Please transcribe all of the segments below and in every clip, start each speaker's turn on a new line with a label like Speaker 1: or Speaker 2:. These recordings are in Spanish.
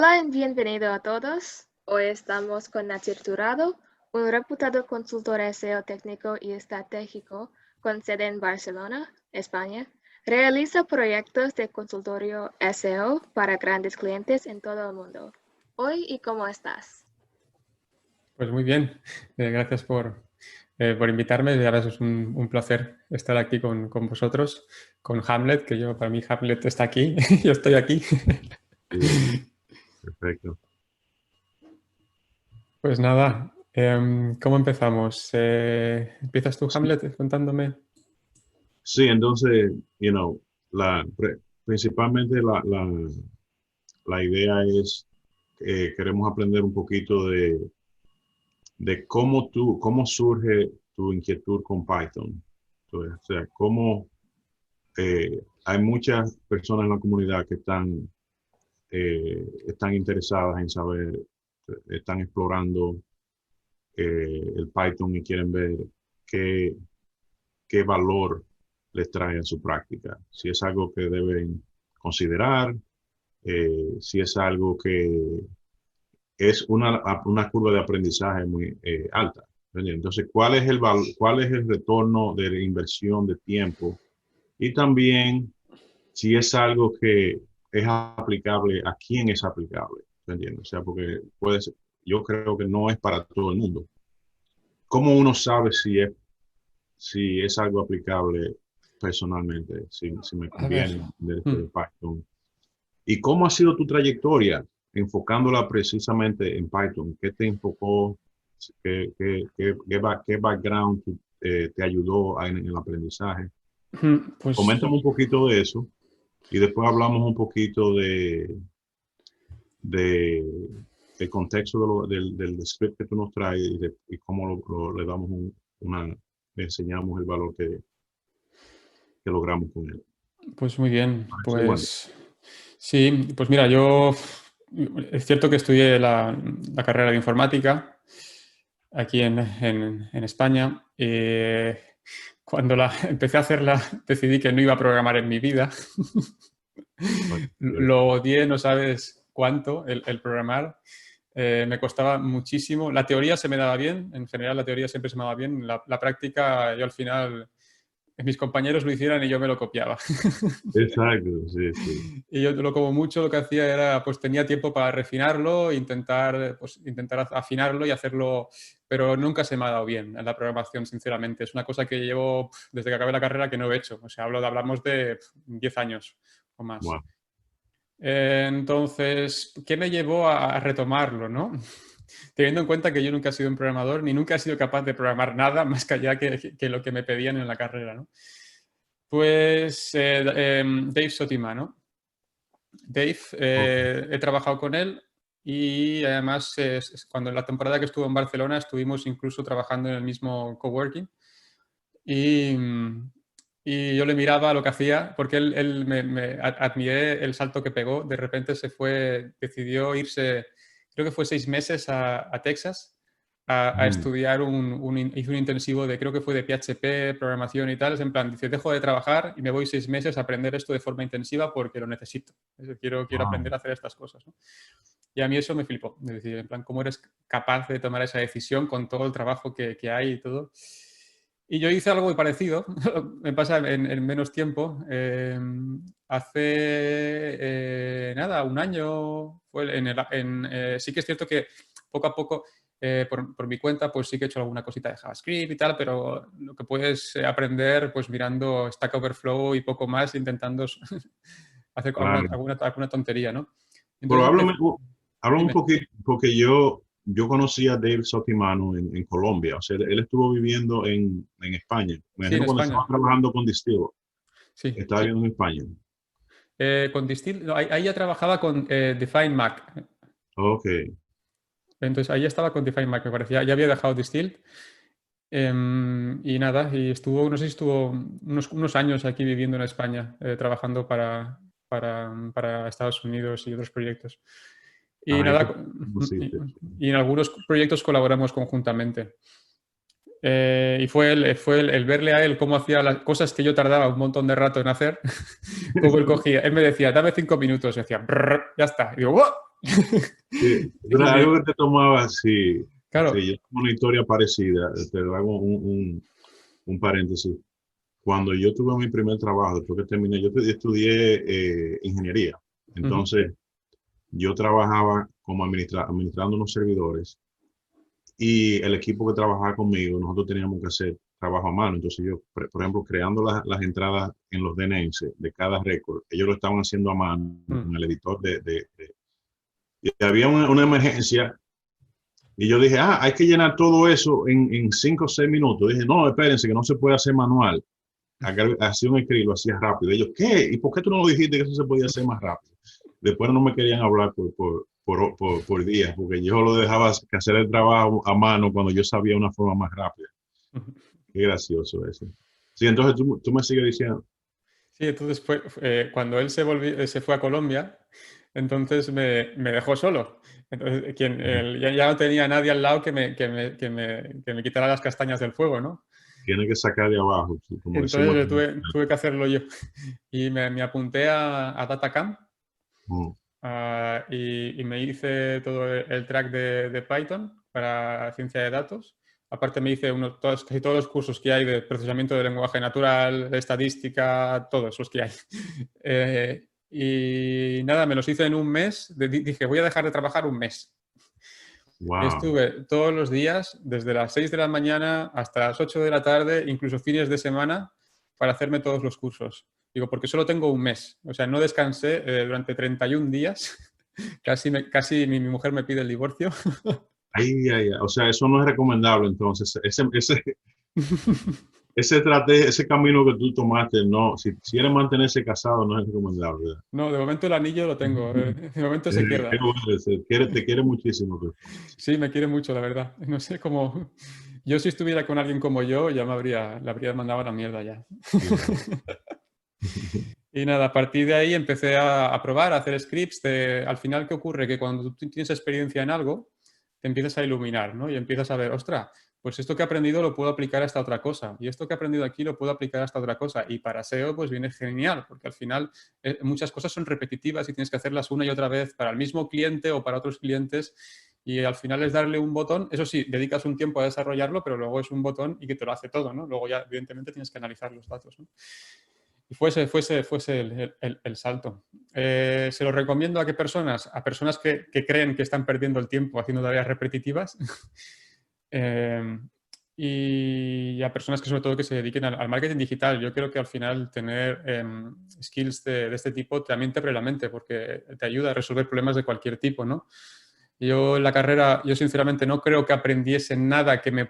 Speaker 1: Hola y bienvenido a todos. Hoy estamos con Natir Turado, un reputado consultor SEO técnico y estratégico con sede en Barcelona, España. Realiza proyectos de consultorio SEO para grandes clientes en todo el mundo. Hoy, ¿y cómo estás?
Speaker 2: Pues muy bien, gracias por invitarme. Ya ves, es un placer estar aquí con vosotros, con Hamlet, que para mí Hamlet está aquí, yo estoy aquí.
Speaker 3: Bien, perfecto.
Speaker 2: Pues nada, ¿cómo empezamos? ¿Empiezas tú, Hamlet, contándome?
Speaker 3: Sí, entonces, principalmente la idea es que queremos aprender un poquito de cómo surge tu inquietud con Python. Entonces, o sea, hay muchas personas en la comunidad que están interesadas en saber, están explorando el Python y quieren ver qué, qué valor les trae a su práctica. Si es algo que deben considerar, si es algo que es una curva de aprendizaje muy alta. Entonces, ¿cuál es el retorno de la inversión de tiempo? Y también si es algo que es aplicable, ¿a quién es aplicable? ¿Entiendes? O sea, porque yo creo que no es para todo el mundo. ¿Cómo uno sabe si es algo aplicable personalmente, si me
Speaker 2: A ver,
Speaker 3: conviene de Python? ¿Y cómo ha sido tu trayectoria enfocándola precisamente en Python? ¿Qué te enfocó? ¿Qué background te ayudó en el aprendizaje?
Speaker 2: pues
Speaker 3: Coméntame un poquito de eso y después hablamos un poquito de el contexto del script que tú nos traes y cómo le damos le enseñamos el valor que logramos con él.
Speaker 2: Pues muy bien,
Speaker 3: Sí, bueno.
Speaker 2: pues sí, pues mira, yo es cierto que estudié la carrera de informática aquí en España. Cuando empecé a hacerla decidí que no iba a programar en mi vida. Lo odié, no sabes cuánto, el programar. Me costaba muchísimo. La teoría se me daba bien, en general la teoría siempre se me daba bien. La práctica, yo al final, mis compañeros lo hicieran y yo me lo copiaba.
Speaker 3: Exacto, sí, sí.
Speaker 2: Y yo como mucho lo que hacía era, pues tenía tiempo para refinarlo, intentar afinarlo y hacerlo, pero nunca se me ha dado bien en la programación, sinceramente. Es una cosa que llevo desde que acabé la carrera que no he hecho. O sea, hablamos de 10 años o más.
Speaker 3: Wow.
Speaker 2: Entonces, ¿qué me llevó a retomarlo, no? Teniendo en cuenta que yo nunca he sido un programador, ni nunca he sido capaz de programar nada más que allá que lo que me pedían en la carrera, ¿no? Pues Dave Sotima, ¿no? Dave,
Speaker 3: Okay.
Speaker 2: he trabajado con él y además cuando en la temporada que estuvo en Barcelona estuvimos incluso trabajando en el mismo coworking y, y yo le miraba lo que hacía porque él me admiré el salto que pegó. De repente decidió irse, creo que fue 6 meses a Texas a estudiar hizo un intensivo creo que fue de PHP, programación y tal. Es en plan, dice, dejo de trabajar y me voy 6 meses a aprender esto de forma intensiva porque lo necesito. Quiero
Speaker 3: Wow.
Speaker 2: aprender a hacer estas cosas, ¿no? Y a mí eso me flipó. Es decir, en plan, ¿cómo eres capaz de tomar esa decisión con todo el trabajo que hay y todo? Y yo hice algo muy parecido, me pasa en menos tiempo. Hace nada, un año, sí que es cierto que poco a poco, por mi cuenta, pues sí que he hecho alguna cosita de JavaScript y tal, pero lo que puedes aprender pues mirando Stack Overflow y poco más, intentando hacer
Speaker 3: Claro.
Speaker 2: alguna tontería, ¿no?
Speaker 3: Pero
Speaker 2: Entonces
Speaker 3: háblame un
Speaker 2: dime.
Speaker 3: poquito, porque yo conocí a Dave Sotimano en Colombia. O sea, él estuvo viviendo en España. Me
Speaker 2: Sí, en
Speaker 3: imagino cuando estaba
Speaker 2: España.
Speaker 3: trabajando con Distill,
Speaker 2: Sí,
Speaker 3: estaba
Speaker 2: sí.
Speaker 3: viviendo en España.
Speaker 2: Con Distill, no, ahí ya trabajaba con Define Mac.
Speaker 3: Ok,
Speaker 2: Entonces ahí estaba con Define Mac, me parecía. Ya había dejado Distill. Y nada, y no sé si estuvo unos años aquí viviendo en España, trabajando para Estados Unidos y otros proyectos. Y
Speaker 3: ahí
Speaker 2: nada,
Speaker 3: conociste.
Speaker 2: y en algunos proyectos colaboramos conjuntamente. Y fue el verle a él cómo hacía las cosas que yo tardaba un montón de rato en hacer, como él cogía. Él me decía, dame 5 minutos, y decía, "Brrr", ya está. Y digo, ¡wow!
Speaker 3: Pero algo que te tomaba, sí,
Speaker 2: Claro.
Speaker 3: sí, yo tengo una historia parecida. Te hago un paréntesis. Cuando yo tuve mi primer trabajo, después que terminé, yo estudié ingeniería.
Speaker 2: Ujú,
Speaker 3: Entonces, yo trabajaba como administrando unos servidores y el equipo que trabajaba conmigo, nosotros teníamos que hacer trabajo a mano. Entonces yo, por ejemplo, creando las entradas en los DNS de cada récord, ellos lo estaban haciendo a mano
Speaker 2: mm.
Speaker 3: con el editor y había una emergencia y yo dije, hay que llenar todo eso en 5 o 6 minutos. Dije, no, espérense, que no se puede hacer manual. Hacía un script, lo hacía rápido. Ellos, ¿qué? ¿Y por qué tú no lo dijiste que eso se podía hacer más rápido? Después no me querían hablar por días, porque yo lo dejaba que hacer el trabajo a mano cuando yo sabía una forma más rápida. Qué gracioso eso. Sí, entonces tú me sigues diciendo.
Speaker 2: Sí, entonces cuando él se fue a Colombia, entonces me dejó solo. Entonces, ya no tenía nadie al lado que me quitara las castañas del fuego, ¿no?
Speaker 3: Tiene que sacar de abajo, como
Speaker 2: Entonces
Speaker 3: decimos aquí.
Speaker 2: tuve que hacerlo yo. Y me apunté a Datacamp
Speaker 3: Mm.
Speaker 2: y me hice todo el track de Python para ciencia de datos. Aparte me hice casi todos los cursos que hay de procesamiento de lenguaje natural, de estadística, todos los que hay. Y nada, me los hice en un mes. Dije, voy a dejar de trabajar un mes. Y
Speaker 3: Wow.
Speaker 2: estuve todos los días, desde las 6 de la mañana hasta las 8 de la tarde, incluso fines de semana, para hacerme todos los cursos. Digo, porque solo tengo un mes. O sea, no descansé durante 31 días. Casi mi mujer me pide el divorcio.
Speaker 3: Ay, ay, ay. O sea, eso no es recomendable entonces. Ese camino que tú tomaste, no, si quieres mantenerse casado, no es recomendable.
Speaker 2: No, de momento el anillo lo tengo. De momento se
Speaker 3: Qué
Speaker 2: queda.
Speaker 3: bueno, te quiere muchísimo tu esposa.
Speaker 2: Sí, me quiere mucho, la verdad. No sé cómo. Yo, si estuviera con alguien como yo, ya le habría mandado a la mierda ya.
Speaker 3: Claro.
Speaker 2: Y nada, a partir de ahí empecé a probar, a hacer scripts. Al final, ¿qué ocurre? Que cuando tú tienes experiencia en algo, te empiezas a iluminar, ¿no? Y empiezas a ver, ostras, pues esto que he aprendido lo puedo aplicar a esta otra cosa. Y esto que he aprendido aquí lo puedo aplicar a esta otra cosa. Y para SEO, pues viene genial, porque al final muchas cosas son repetitivas y tienes que hacerlas una y otra vez para el mismo cliente o para otros clientes. Y al final es darle un botón. Eso sí, dedicas un tiempo a desarrollarlo, pero luego es un botón y que te lo hace todo, ¿no? Luego ya, evidentemente, tienes que analizar los datos, ¿no? Y fuese el salto. Se lo recomiendo a qué personas, a personas que creen que están perdiendo el tiempo haciendo tareas repetitivas y a personas que sobre todo que se dediquen al marketing digital. Yo creo que al final tener skills de este tipo también te abre la mente porque te ayuda a resolver problemas de cualquier tipo, ¿no? Yo en la carrera, yo sinceramente no creo que aprendiese nada que me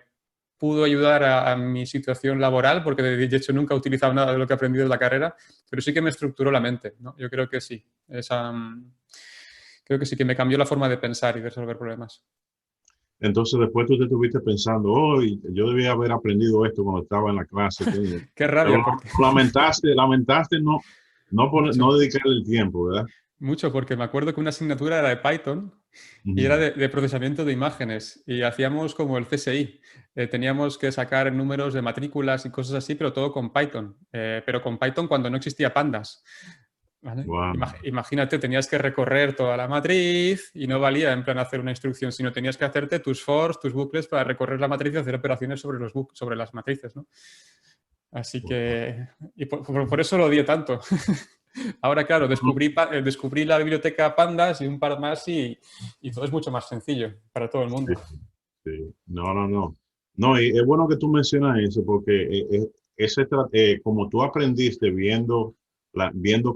Speaker 2: pudo ayudar a mi situación laboral, porque de hecho nunca he utilizado nada de lo que he aprendido en la carrera, pero sí que me estructuró la mente, ¿no? Yo creo que sí. Creo que sí que me cambió la forma de pensar y de resolver problemas.
Speaker 3: Entonces después tú te estuviste pensando, oh, yo debía haber aprendido esto cuando estaba en la clase.
Speaker 2: Qué
Speaker 3: Pero
Speaker 2: rabia, porque
Speaker 3: lamentaste no
Speaker 2: mucho,
Speaker 3: dedicarle el tiempo, ¿verdad?
Speaker 2: mucho, porque me acuerdo que una asignatura era de Python y era
Speaker 3: Ujú.
Speaker 2: de procesamiento de imágenes y hacíamos como el CSI. Teníamos que sacar números de matrículas y cosas así, pero todo con Python. Pero con Python cuando no existía Pandas. ¿Vale?
Speaker 3: Wow.
Speaker 2: Imagínate, tenías que recorrer toda la matriz y no valía en plan hacer una instrucción, sino tenías que hacerte tus fors, tus bucles para recorrer la matriz y hacer operaciones sobre las matrices, ¿no? Así que, y por eso lo odié tanto. Ahora, claro, descubrí la biblioteca Pandas y un par más y todo es mucho más sencillo para todo el
Speaker 3: Sí,
Speaker 2: mundo.
Speaker 3: sí. No, no, no. No, y es bueno que tú mencionas eso porque como tú aprendiste viendo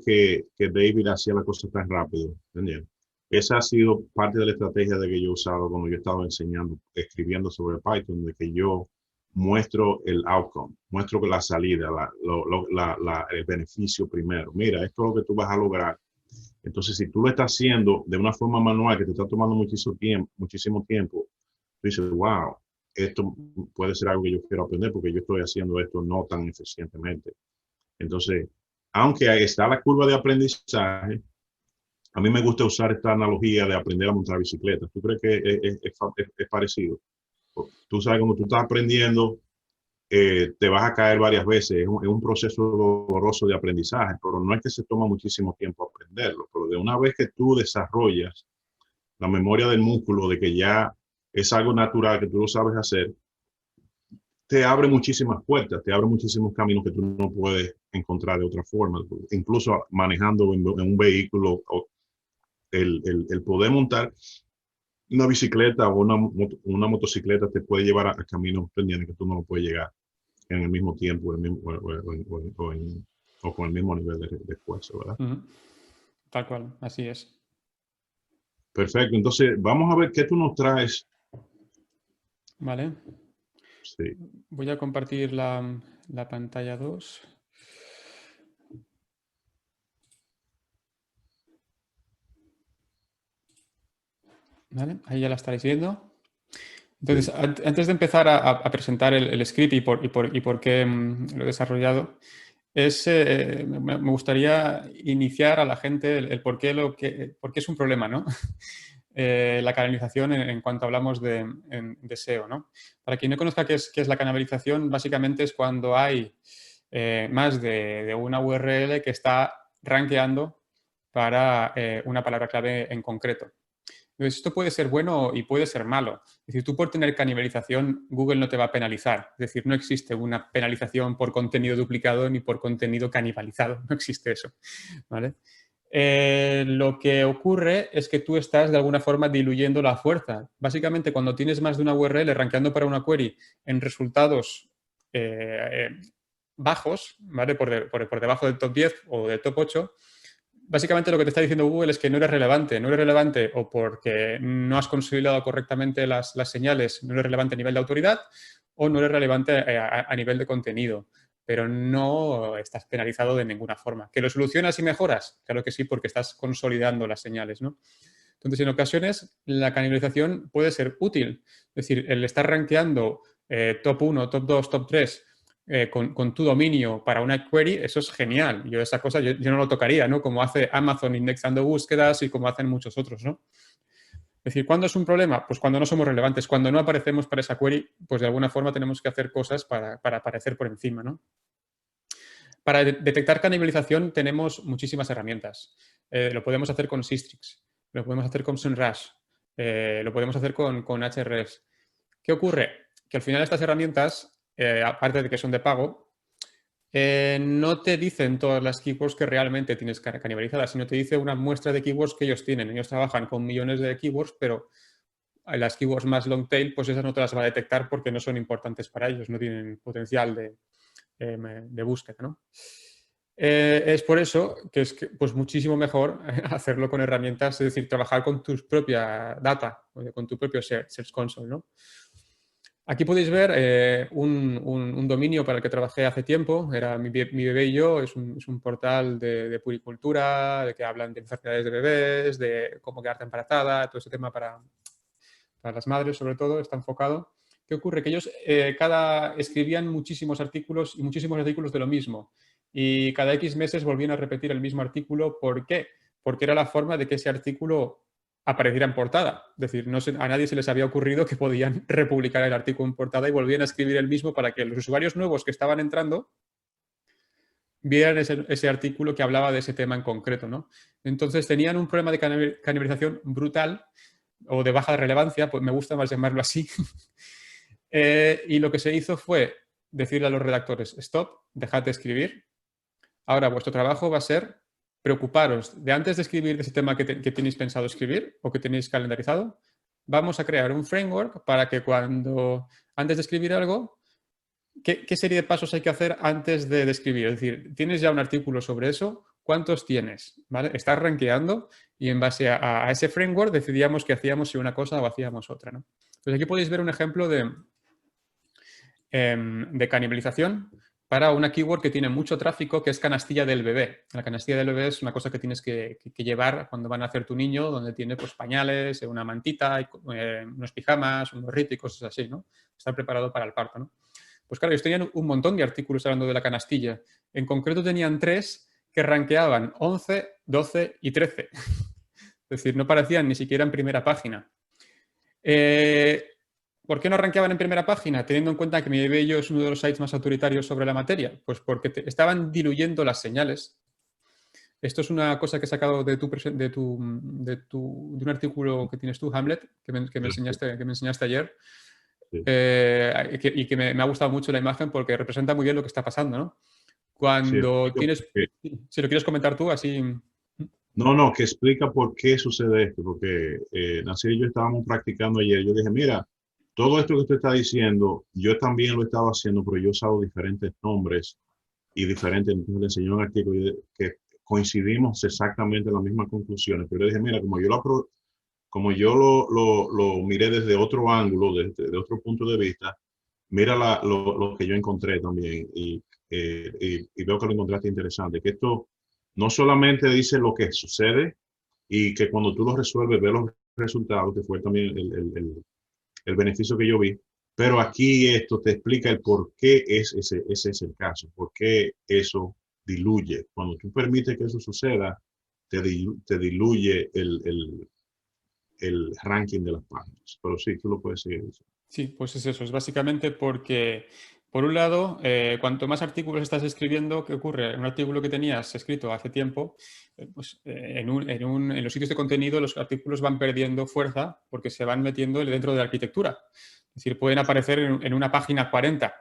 Speaker 3: que David hacía la cosa tan rápido, ¿entiendes? Esa ha sido parte de la estrategia de que yo he usado cuando yo estaba enseñando, escribiendo sobre Python, de que yo muestro el outcome, muestro la salida, el beneficio primero. Mira, esto es lo que tú vas a lograr. Entonces, si tú lo estás haciendo de una forma manual que te está tomando muchísimo tiempo, tú dices, wow, esto puede ser algo que yo quiero aprender porque yo estoy haciendo esto no tan eficientemente. Entonces, aunque ahí está la curva de aprendizaje, a mí me gusta usar esta analogía de aprender a montar bicicleta. ¿Tú crees que es parecido? Tú sabes, como tú estás aprendiendo, te vas a caer varias veces. Es un proceso doloroso de aprendizaje, pero no es que se toma muchísimo tiempo aprenderlo. Pero de una vez que tú desarrollas la memoria del músculo, de que ya es algo natural, que tú lo sabes hacer, te abre muchísimas puertas, te abre muchísimos caminos que tú no puedes encontrar de otra forma. Incluso manejando en un vehículo, el poder montar una bicicleta o una motocicleta te puede llevar a caminos pendientes que tú no lo puedes llegar en el mismo tiempo o con el mismo nivel de esfuerzo, ¿verdad?
Speaker 2: Tal cual, así es.
Speaker 3: Perfecto, entonces vamos a ver qué tú nos traes.
Speaker 2: Vale.
Speaker 3: Sí.
Speaker 2: Voy a compartir la pantalla 2. ¿Vale? Ahí ya la estaréis viendo. Entonces, sí, antes de empezar a presentar el script y por qué lo he desarrollado, me gustaría iniciar a la gente el por qué es un problema, ¿no? La canalización en cuanto hablamos de SEO, ¿no? Para quien no conozca qué es la canalización, básicamente es cuando hay más de una URL que está rankeando para una palabra clave en concreto. Entonces, esto puede ser bueno y puede ser malo. Es decir, tú por tener canibalización, Google no te va a penalizar. Es decir, no existe una penalización por contenido duplicado ni por contenido canibalizado. No existe eso, ¿vale? Lo que ocurre es que tú estás de alguna forma diluyendo la fuerza. Básicamente, cuando tienes más de una URL rankeando para una query en resultados bajos, ¿vale? Por debajo del top 10 o del top 8, básicamente lo que te está diciendo Google es que no eres relevante. No eres relevante o porque no has consolidado correctamente las señales, no eres relevante a nivel de autoridad, o no eres relevante a nivel de contenido. Pero no estás penalizado de ninguna forma. ¿Que lo solucionas y mejoras? Claro que sí, porque estás consolidando las señales, ¿no? Entonces, en ocasiones, la canibalización puede ser útil. Es decir, el estar rankeando top 1, top 2, top 3 con tu dominio para una query, eso es genial. Yo esa cosa yo no lo tocaría, ¿no? Como hace Amazon indexando búsquedas y como hacen muchos otros, ¿no? Es decir, ¿cuándo es un problema? Pues cuando no somos relevantes. Cuando no aparecemos para esa query, pues de alguna forma tenemos que hacer cosas para aparecer por encima, ¿no? Para detectar canibalización tenemos muchísimas herramientas. Lo podemos hacer con Sistrix, lo podemos hacer con SEMrush, lo podemos hacer con Ahrefs. ¿Qué ocurre? Que al final estas herramientas, aparte de que son de pago, no te dicen todas las keywords que realmente tienes canibalizadas, sino te dice una muestra de keywords que ellos tienen. Ellos trabajan con millones de keywords, pero las keywords más long tail, pues esas no te las va a detectar porque no son importantes para ellos, no tienen potencial de búsqueda, ¿no? Es por eso que es pues muchísimo mejor hacerlo con herramientas, es decir, trabajar con tu propia data, con tu propio Search Console, ¿no? Aquí podéis ver un dominio para el que trabajé hace tiempo, era Mi Bebé y Yo, es un portal de puericultura, de que hablan de enfermedades de bebés, de cómo quedarte embarazada, todo ese tema para las madres sobre todo, está enfocado. ¿Qué ocurre? Que ellos escribían muchísimos artículos y muchísimos artículos de lo mismo. Y cada X meses volvían a repetir el mismo artículo. ¿Por qué? Porque era la forma de que ese artículo apareciera en portada. Es decir, a nadie se les había ocurrido que podían republicar el artículo en portada y volvían a escribir el mismo para que los usuarios nuevos que estaban entrando vieran ese artículo que hablaba de ese tema en concreto, ¿no? Entonces tenían un problema de canibalización brutal o de baja relevancia, pues me gusta más llamarlo así. Y lo que se hizo fue decirle a los redactores, stop, dejad de escribir. Ahora vuestro trabajo va a ser preocuparos de antes de escribir ese tema que tenéis pensado escribir o que tenéis calendarizado, vamos a crear un framework para que antes de escribir algo, ¿qué serie de pasos hay que hacer antes de escribir? Es decir, ¿tienes ya un artículo sobre eso? ¿Cuántos tienes? ¿Vale? Estás rankeando y en base a ese framework decidíamos que hacíamos si una cosa o hacíamos otra, ¿no? Entonces aquí podéis ver un ejemplo de canibalización para una keyword que tiene mucho tráfico, que es canastilla del bebé. La canastilla del bebé es una cosa que tienes que llevar cuando van a hacer tu niño, donde tiene pues, pañales, una mantita, unos pijamas, un gorrito y cosas así, ¿no? Estar preparado para el parto, ¿no? Pues claro, ellos tenían un montón de artículos hablando de la canastilla. En concreto tenían 3 que rankeaban 11, 12 y 13. Es decir, no parecían ni siquiera en primera página. ¿Por qué no rankeaban en primera página? Teniendo en cuenta que Mi Bebé y Yo es uno de los sites más autoritarios sobre la materia. Pues porque estaban diluyendo las señales. Esto es una cosa que he sacado de un artículo que tienes tú, Hamlet, que me enseñaste ayer.
Speaker 3: Sí.
Speaker 2: Y que me ha gustado mucho la imagen porque representa muy bien lo que está pasando, ¿no? Cuando
Speaker 3: Sí,
Speaker 2: tienes... Si lo quieres comentar tú, así...
Speaker 3: No, que explica por qué sucede esto, porque Nasir y yo estábamos practicando ayer. Yo dije, mira, todo esto que usted está diciendo, yo también lo estaba haciendo, pero yo usaba diferentes nombres y diferentes. Entonces le enseñó un artículo que coincidimos exactamente en las mismas conclusiones. Pero yo dije, mira, como yo lo miré desde otro ángulo, desde otro punto de vista, mira lo que yo encontré también y veo que lo encontraste interesante, que esto no solamente dice lo que sucede y que cuando tú lo resuelves ves los resultados, que fue también el beneficio que yo vi, pero aquí esto te explica el por qué ese es el caso, por qué eso diluye. Cuando tú permites que eso suceda, te diluye el ranking de las páginas. Pero sí, tú lo puedes seguir diciendo.
Speaker 2: Sí, pues es eso. Es básicamente porque, por un lado, cuanto más artículos estás escribiendo, ¿qué ocurre? Un artículo que tenías escrito hace tiempo, en los sitios de contenido los artículos van perdiendo fuerza porque se van metiendo dentro de la arquitectura. Es decir, pueden aparecer en una página 40,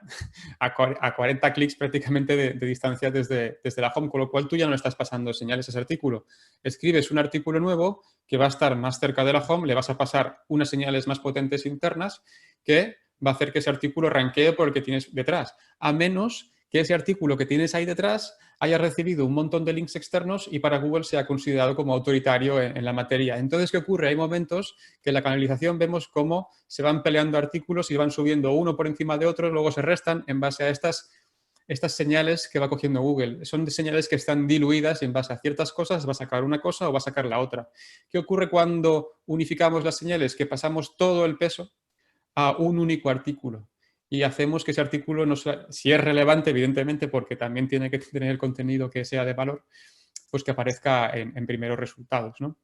Speaker 2: a 40 clics prácticamente de distancia desde la home, con lo cual tú ya no le estás pasando señales a ese artículo. Escribes un artículo nuevo que va a estar más cerca de la home, le vas a pasar unas señales más potentes internas que va a hacer que ese artículo ranquee por el que tienes detrás, a menos que ese artículo que tienes ahí detrás haya recibido un montón de links externos y para Google sea considerado como autoritario en la materia. Entonces, ¿qué ocurre? Hay momentos que en la canalización vemos cómo se van peleando artículos y van subiendo uno por encima de otro, luego se restan en base a estas señales que va cogiendo Google. Son señales que están diluidas y en base a ciertas cosas va a sacar una cosa o va a sacar la otra. ¿Qué ocurre cuando unificamos las señales? Que pasamos todo el peso a un único artículo y hacemos que ese artículo, no sea, si es relevante, evidentemente, porque también tiene que tener el contenido que sea de valor, pues que aparezca en primeros resultados, ¿no?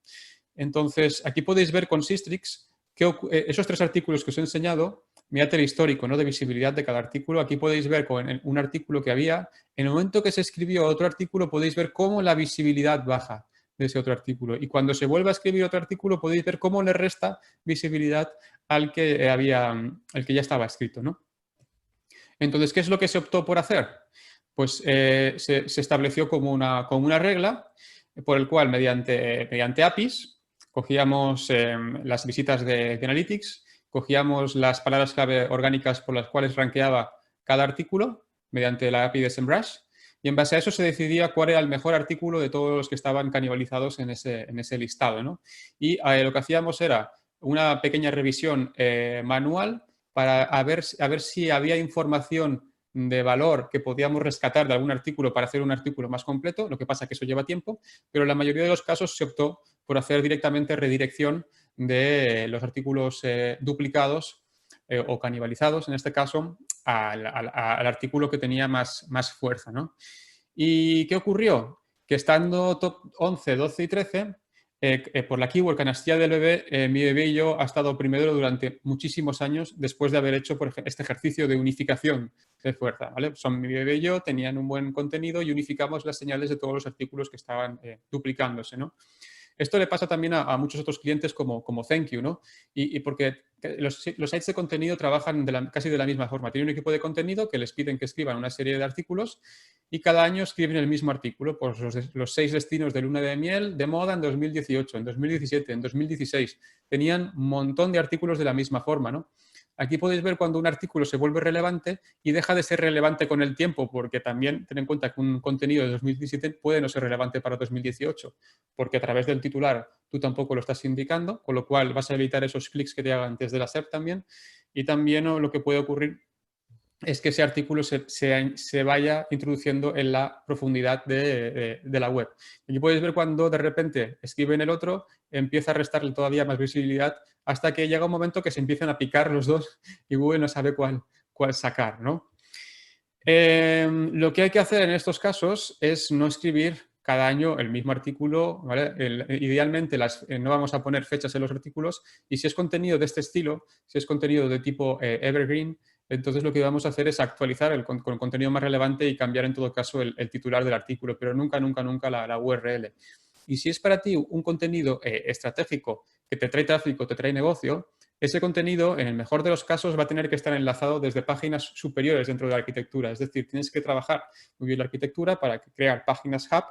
Speaker 2: Entonces, aquí podéis ver con Sistrix que esos 3 artículos que os he enseñado, mirad el histórico, ¿no?, de visibilidad de cada artículo. Aquí podéis ver con un artículo que había, en el momento que se escribió otro artículo, podéis ver cómo la visibilidad baja de ese otro artículo. Y cuando se vuelve a escribir otro artículo, podéis ver cómo le resta visibilidad al que ya estaba escrito, ¿no? Entonces, ¿qué es lo que se optó por hacer? Pues se estableció como una regla por el cual mediante APIs cogíamos las visitas de Analytics, cogíamos las palabras clave orgánicas por las cuales rankeaba cada artículo mediante la API de SEMrush y en base a eso se decidía cuál era el mejor artículo de todos los que estaban canibalizados en ese listado, ¿no? Y lo que hacíamos era una pequeña revisión manual para ver si había información de valor que podíamos rescatar de algún artículo para hacer un artículo más completo, lo que pasa es que eso lleva tiempo, pero en la mayoría de los casos se optó por hacer directamente redirección de los artículos duplicados o canibalizados, en este caso, al artículo que tenía más fuerza, ¿no? ¿Y qué ocurrió? Que estando top 11, 12 y 13, por la keyword canastilla del bebé, mi bebé y yo ha estado primero durante muchísimos años después de haber hecho por ejemplo, este ejercicio de unificación de fuerza, ¿vale? Son mi bebé y yo, tenían un buen contenido y unificamos las señales de todos los artículos que estaban duplicándose, ¿no? Esto le pasa también a muchos otros clientes como Thank You, ¿no? Y porque los sites de contenido trabajan casi de la misma forma. Tienen un equipo de contenido que les piden que escriban una serie de artículos y cada año escriben el mismo artículo, pues los 6 destinos de luna de miel de moda en 2018, en 2017, en 2016. Tenían un montón de artículos de la misma forma, ¿no? Aquí podéis ver cuando un artículo se vuelve relevante y deja de ser relevante con el tiempo, porque también ten en cuenta que un contenido de 2017 puede no ser relevante para 2018, porque a través del titular tú tampoco lo estás indicando, con lo cual vas a evitar esos clics que te hagan desde la SERP también. Y también lo que puede ocurrir es que ese artículo se vaya introduciendo en la profundidad de la web. Y podéis ver cuando de repente escriben el otro, empieza a restarle todavía más visibilidad hasta que llega un momento que se empiezan a picar los dos y Google no sabe cuál sacar, ¿no? Lo que hay que hacer en estos casos es no escribir cada año el mismo artículo, ¿vale? Idealmente no vamos a poner fechas en los artículos y si es contenido de este estilo, si es contenido de tipo evergreen, entonces lo que vamos a hacer es actualizar con el contenido más relevante y cambiar en todo caso el titular del artículo, pero nunca la URL. Y si es para ti un contenido estratégico que te trae tráfico, te trae negocio, ese contenido, en el mejor de los casos, va a tener que estar enlazado desde páginas superiores dentro de la arquitectura. Es decir, tienes que trabajar muy bien la arquitectura para crear páginas hub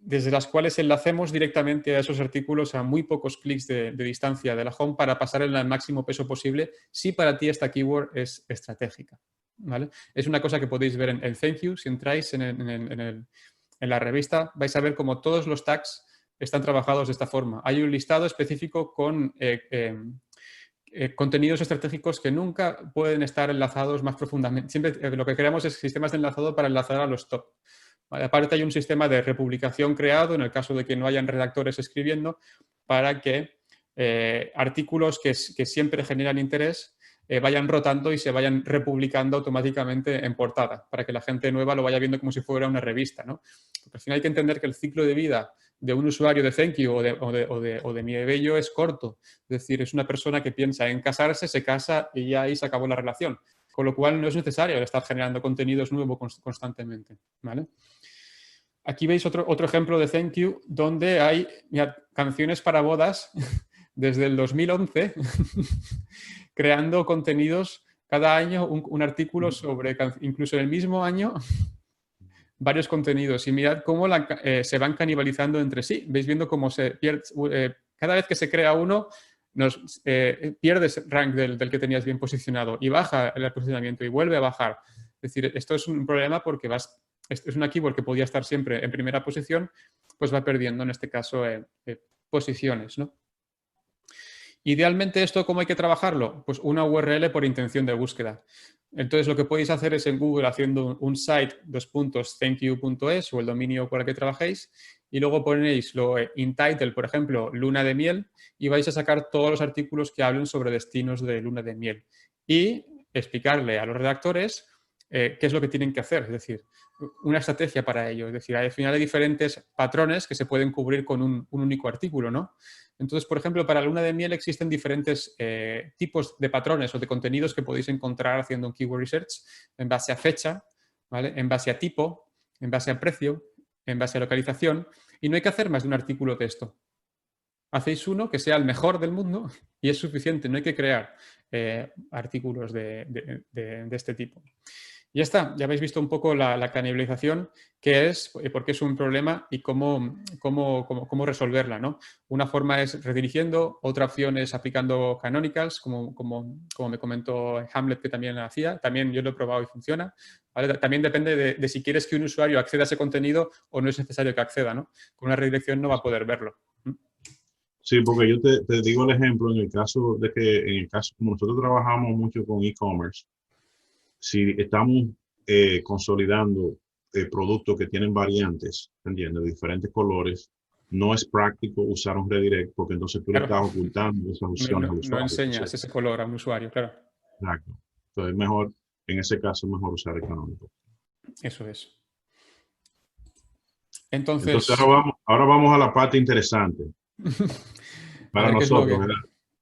Speaker 2: desde las cuales enlacemos directamente a esos artículos a muy pocos clics de distancia de la home para pasar el máximo peso posible si para ti esta keyword es estratégica, ¿vale? Es una cosa que podéis ver en Thank You. Si entráis en la revista, vais a ver cómo todos los tags están trabajados de esta forma. Hay un listado específico con contenidos estratégicos que nunca pueden estar enlazados más profundamente. Siempre lo que creamos es sistemas de enlazado para enlazar a los top. ¿Vale? Aparte hay un sistema de republicación creado en el caso de que no hayan redactores escribiendo para que artículos que siempre generan interés vayan rotando y se vayan republicando automáticamente en portada para que la gente nueva lo vaya viendo como si fuera una revista, ¿no? Porque al final hay que entender que el ciclo de vida de un usuario de Thank You o de Mi Bello es corto. Es decir, es una persona que piensa en casarse, se casa y ya ahí se acabó la relación. Con lo cual no es necesario estar generando contenidos nuevos constantemente, ¿vale? Aquí veis otro ejemplo de Thank You donde hay canciones para bodas desde el 2011 creando contenidos cada año, un artículo sobre, incluso en el mismo año, varios contenidos. Y mirad cómo se van canibalizando entre sí. Veis viendo cómo se pierde, cada vez que se crea uno, pierdes rank del que tenías bien posicionado y baja el posicionamiento y vuelve a bajar. Es decir, esto es un problema porque es una keyword que podía estar siempre en primera posición, pues va perdiendo en este caso posiciones, ¿no? Idealmente, ¿esto cómo hay que trabajarlo? Pues una URL por intención de búsqueda. Entonces, lo que podéis hacer es en Google haciendo un site, thankyou.es o el dominio con el que trabajéis y luego ponéis in title, por ejemplo, luna de miel y vais a sacar todos los artículos que hablen sobre destinos de luna de miel y explicarle a los redactores qué es lo que tienen que hacer, es decir, una estrategia para ello. Es decir, al final hay diferentes patrones que se pueden cubrir con un único artículo, ¿no? Entonces, por ejemplo, para luna de miel existen diferentes tipos de patrones o de contenidos que podéis encontrar haciendo un keyword research en base a fecha, ¿vale? En base a tipo, en base a precio, en base a localización, y no hay que hacer más de un artículo de esto. Hacéis uno que sea el mejor del mundo y es suficiente, no hay que crear artículos de este tipo. Y ya está, ya habéis visto un poco la canibalización, qué es, por qué es un problema y cómo resolverla, ¿no? Una forma es redirigiendo, otra opción es aplicando canonicals, como me comentó Hamlet que también hacía. También yo lo he probado y funciona, ¿vale? También depende de si quieres que un usuario acceda a ese contenido o no es necesario que acceda, ¿no? Con una redirección no va a poder verlo.
Speaker 3: Sí, porque yo te digo el ejemplo en el caso como nosotros trabajamos mucho con e-commerce, si estamos consolidando productos que tienen variantes, ¿entiendes? De diferentes colores, no es práctico usar un redirect porque entonces tú le estás ocultando esas opciones al usuario.
Speaker 2: No enseñas ese color a un usuario, claro.
Speaker 3: Exacto. Entonces, mejor, en ese caso, es mejor usar el canónico.
Speaker 2: Eso es. Entonces
Speaker 3: ahora vamos a la parte interesante. Para nosotros,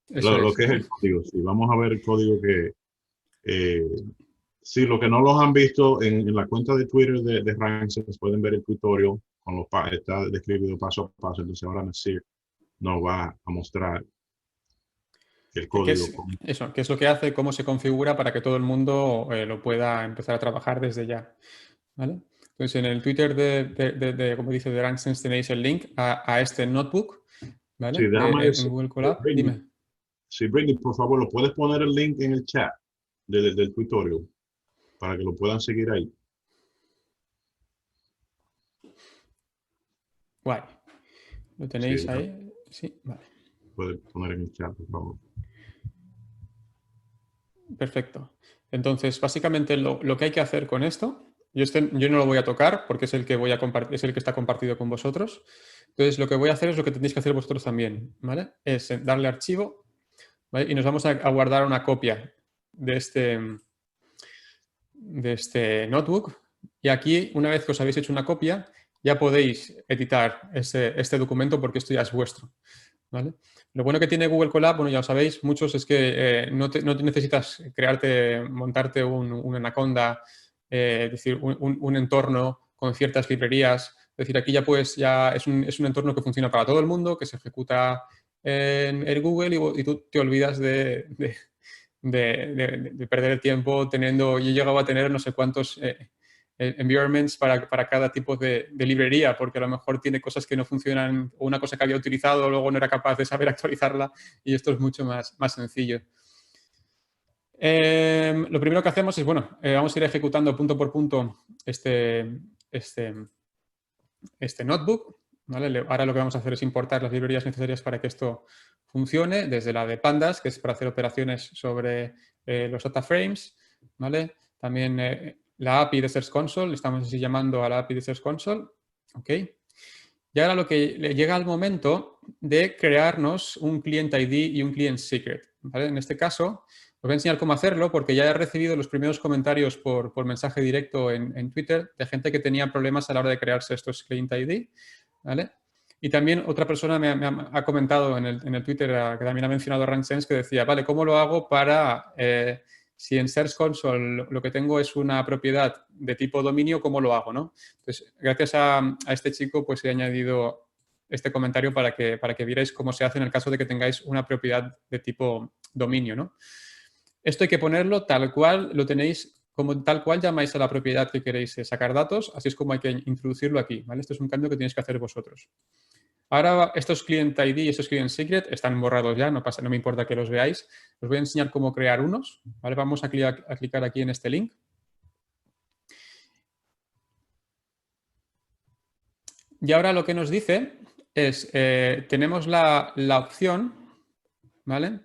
Speaker 3: lo que es el código. Sí, vamos a ver el código que... sí, lo que no los han visto en la cuenta de Twitter de Ranksens, pueden ver el tutorial, está descrito paso a paso. Entonces ahora Nasir nos va a mostrar el código.
Speaker 2: ¿Qué es lo que hace? ¿Cómo se configura para que todo el mundo lo pueda empezar a trabajar desde ya? ¿Vale? Entonces en el Twitter como dice, de Ranksens tenéis el link a este notebook, ¿vale?
Speaker 3: Sí, déjame
Speaker 2: en Google Colab. Dime.
Speaker 3: Sí, Britney, por favor, ¿lo puedes poner el link en el chat del tutorial para que lo puedan seguir ahí?
Speaker 2: Guay. ¿Lo tenéis ahí? Sí, vale.
Speaker 3: Puedes poner en el chat, por favor.
Speaker 2: Perfecto. Entonces, básicamente lo que hay que hacer con esto, yo no lo voy a tocar porque es el que voy a compartir, es el que está compartido con vosotros. Entonces, lo que voy a hacer es lo que tenéis que hacer vosotros también, ¿vale? Es darle archivo, ¿vale? Y nos vamos a guardar una copia de este notebook. Y aquí, una vez que os habéis hecho una copia, ya podéis editar este documento porque esto ya es vuestro, ¿vale? Lo bueno que tiene Google Colab, bueno, ya lo sabéis, muchos, es que no te necesitas montarte un Anaconda, es decir, un entorno con ciertas librerías. Es decir, aquí ya es un entorno que funciona para todo el mundo, que se ejecuta en Google y tú te olvidas de perder el tiempo teniendo. Yo he llegado a tener no sé cuántos environments para cada tipo de librería, porque a lo mejor tiene cosas que no funcionan o una cosa que había utilizado luego no era capaz de saber actualizarla, y esto es mucho más sencillo. Lo primero que hacemos es, bueno, vamos a ir ejecutando punto por punto este notebook, ¿vale? Ahora lo que vamos a hacer es importar las librerías necesarias para que esto funcione, desde la de Pandas, que es para hacer operaciones sobre los data frames, ¿vale? También la API de Search Console, estamos así llamando a la API de Search Console, ¿ok? Y ahora lo que le llega al momento de crearnos un client ID y un client secret, ¿vale? En este caso, os voy a enseñar cómo hacerlo porque ya he recibido los primeros comentarios por mensaje directo en Twitter de gente que tenía problemas a la hora de crearse estos client ID, ¿vale? Y también otra persona me ha comentado en el Twitter, que también ha mencionado RankSense, que decía, vale, ¿cómo lo hago para, si en Search Console lo que tengo es una propiedad de tipo dominio, ¿cómo lo hago, no? Entonces, gracias a este chico, pues he añadido este comentario para que vierais cómo se hace en el caso de que tengáis una propiedad de tipo dominio, ¿no? Esto hay que ponerlo tal cual lo tenéis, como tal cual llamáis a la propiedad que queréis sacar datos, así es como hay que introducirlo aquí, ¿vale? Esto es un cambio que tenéis que hacer vosotros. Ahora estos client ID y estos client secret están borrados ya, no me importa que los veáis. Os voy a enseñar cómo crear unos, ¿vale? Vamos a clicar aquí en este link. Y ahora lo que nos dice es, tenemos la opción, ¿vale?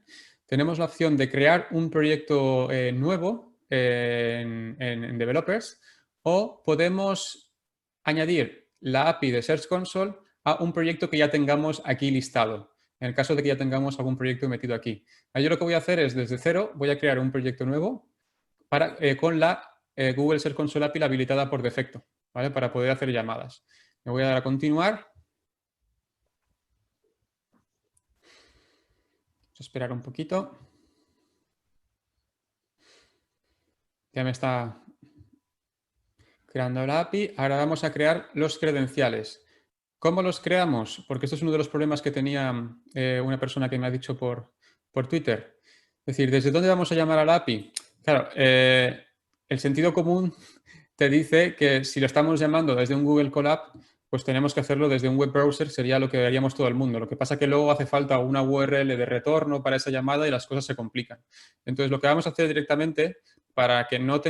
Speaker 2: Tenemos la opción de crear un proyecto nuevo en Developers, o podemos añadir la API de Search Console a un proyecto que ya tengamos aquí listado, en el caso de que ya tengamos algún proyecto metido aquí. Yo lo que voy a hacer es, desde cero, voy a crear un proyecto nuevo con la Google Search Console API habilitada por defecto, ¿vale? Para poder hacer llamadas. Me voy a dar a continuar. Vamos a esperar un poquito. Ya me está creando la API. Ahora vamos a crear los credenciales. ¿Cómo los creamos? Porque esto es uno de los problemas que tenía una persona que me ha dicho por Twitter. Es decir, ¿desde dónde vamos a llamar a la API? Claro, el sentido común te dice que si lo estamos llamando desde un Google Colab, pues tenemos que hacerlo desde un web browser, sería lo que haríamos todo el mundo. Lo que pasa es que luego hace falta una URL de retorno para esa llamada y las cosas se complican. Entonces, lo que vamos a hacer directamente, para no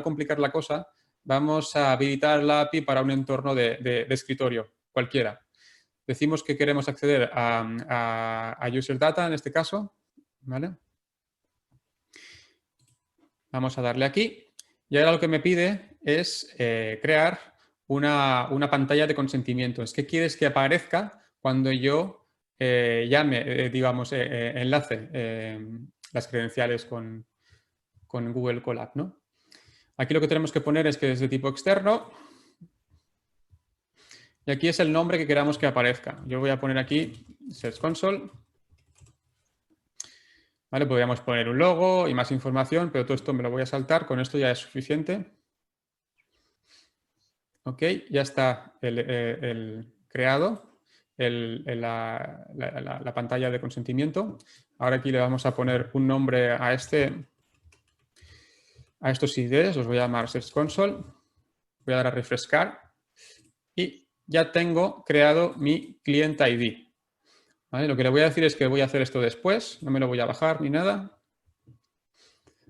Speaker 2: complicar la cosa, vamos a habilitar la API para un entorno de escritorio, cualquiera. Decimos que queremos acceder a user data en este caso, ¿vale? Vamos a darle aquí. Y ahora lo que me pide es crear una pantalla de consentimiento. Es que quieres que aparezca cuando yo llame, digamos, enlace las credenciales con Google Colab, ¿no? Aquí lo que tenemos que poner es que es de tipo externo. Y aquí es el nombre que queramos que aparezca. Yo voy a poner aquí Search Console. ¿Vale? Podríamos poner un logo y más información, pero todo esto me lo voy a saltar. Con esto ya es suficiente. Ok, ya está el creado, la pantalla de consentimiento. Ahora aquí le vamos a poner un nombre a estos IDs, los voy a llamar Search Console. Voy a dar a refrescar y ya tengo creado mi Client ID. ¿Vale? Lo que le voy a decir es que voy a hacer esto después, no me lo voy a bajar ni nada.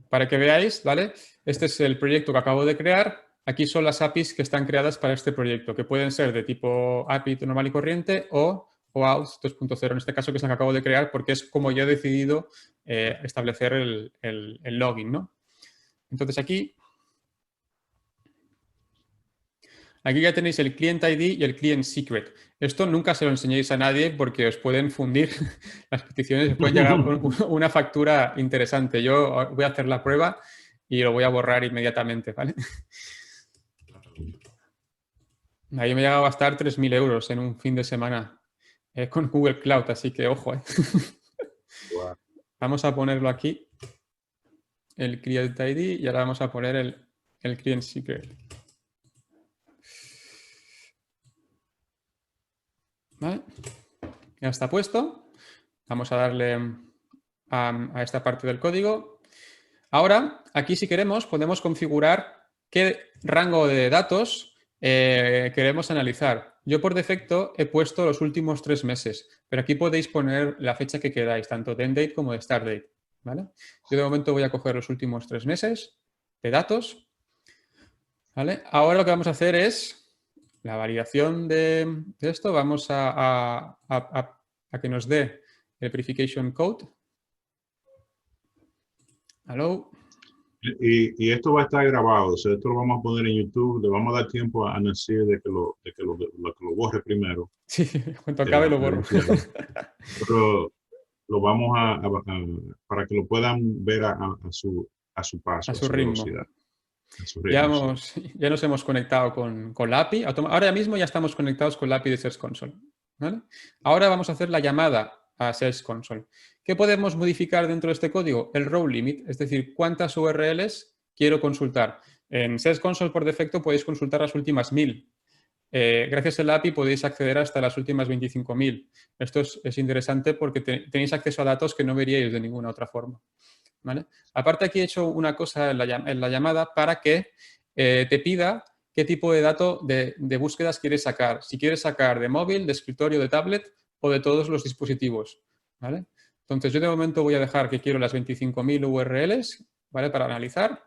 Speaker 2: Para que veáis, ¿vale? Este es el proyecto que acabo de crear. Aquí son las APIs que están creadas para este proyecto, que pueden ser de tipo API normal y corriente o OAuth 2.0, en este caso que es la que acabo de crear, porque es como yo he decidido establecer el login, ¿no? Entonces aquí ya tenéis el Client ID y el Client Secret. Esto nunca se lo enseñéis a nadie porque os pueden fundir las peticiones, os pueden llegar una factura interesante. Yo voy a hacer la prueba y lo voy a borrar inmediatamente, ¿vale? Ahí me llega a gastar 3.000 euros en un fin de semana con Google Cloud, así que ojo.
Speaker 3: Wow.
Speaker 2: Vamos a ponerlo aquí, el Create ID, y ahora vamos a poner el Client Secret. ¿Vale? Ya está puesto. Vamos a darle a esta parte del código. Ahora, aquí si queremos, podemos configurar qué rango de datos queremos analizar. Yo por defecto he puesto los últimos 3 meses, pero aquí podéis poner la fecha que queráis, tanto de end date como de start date. ¿Vale? Yo de momento voy a coger los últimos 3 meses de datos. ¿Vale? Ahora lo que vamos a hacer es la validación de esto. Vamos a que nos dé el verification code. Hello.
Speaker 3: Y esto va a estar grabado, o sea, esto lo vamos a poner en YouTube, le vamos a dar tiempo a Nasir de que lo borre primero.
Speaker 2: Sí, cuando acabe lo borro.
Speaker 3: Pero lo vamos para que lo puedan ver a su paso,
Speaker 2: a su ritmo.
Speaker 3: velocidad. Ya
Speaker 2: nos hemos conectado con la API. Ahora mismo ya estamos conectados con la API de Search Console. ¿Vale? Ahora vamos a hacer la llamada a Search Console. ¿Qué podemos modificar dentro de este código? El row limit, es decir, cuántas URLs quiero consultar. En Search Console, por defecto, podéis consultar las últimas 1000. Gracias a la API podéis acceder hasta las últimas 25.000. Esto es interesante porque tenéis acceso a datos que no veríais de ninguna otra forma. ¿Vale? Aparte, aquí he hecho una cosa en la llamada para que te pida qué tipo de dato de búsquedas quieres sacar. Si quieres sacar de móvil, de escritorio, de tablet o de todos los dispositivos. ¿Vale? Entonces, yo de momento voy a dejar que quiero las 25.000 URLs, ¿vale? Para analizar.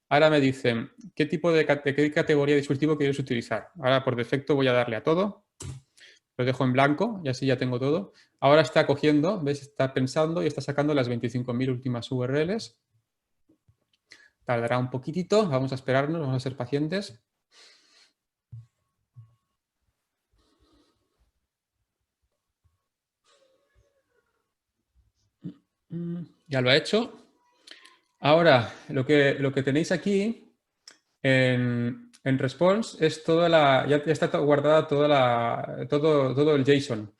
Speaker 2: Ahora me dicen qué tipo de qué categoría de dispositivo quieres utilizar. Ahora, por defecto, voy a darle a todo. Lo dejo en blanco y así ya tengo todo. Ahora está cogiendo, ¿ves? Está pensando y está sacando las 25.000 últimas URLs. Tardará un poquitito. Vamos a esperarnos, vamos a ser pacientes. Ya lo ha hecho. Ahora, lo que tenéis aquí en response es ya está guardada todo el JSON,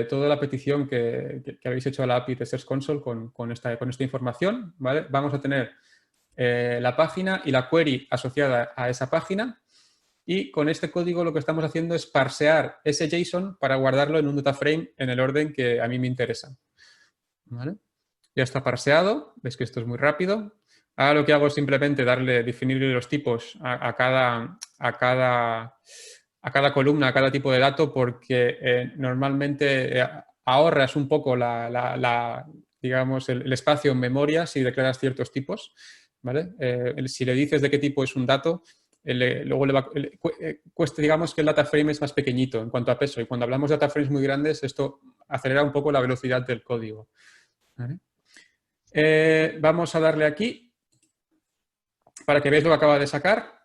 Speaker 2: toda la petición que habéis hecho a la API de Search Console con esta información. ¿Vale? Vamos a tener la página y la query asociada a esa página. Y con este código lo que estamos haciendo es parsear ese JSON para guardarlo en un data frame en el orden que a mí me interesa. ¿Vale? Ya está parseado, ves que esto es muy rápido. Ahora lo que hago es simplemente definirle los tipos a cada columna, a cada tipo de dato, porque normalmente ahorras un poco digamos, el espacio en memoria si declaras ciertos tipos. ¿Vale? Si le dices de qué tipo es un dato, luego digamos que el data frame es más pequeñito en cuanto a peso, y cuando hablamos de data frames muy grandes, esto acelera un poco la velocidad del código. ¿Vale? Vamos a darle aquí para que veáis lo que acaba de sacar.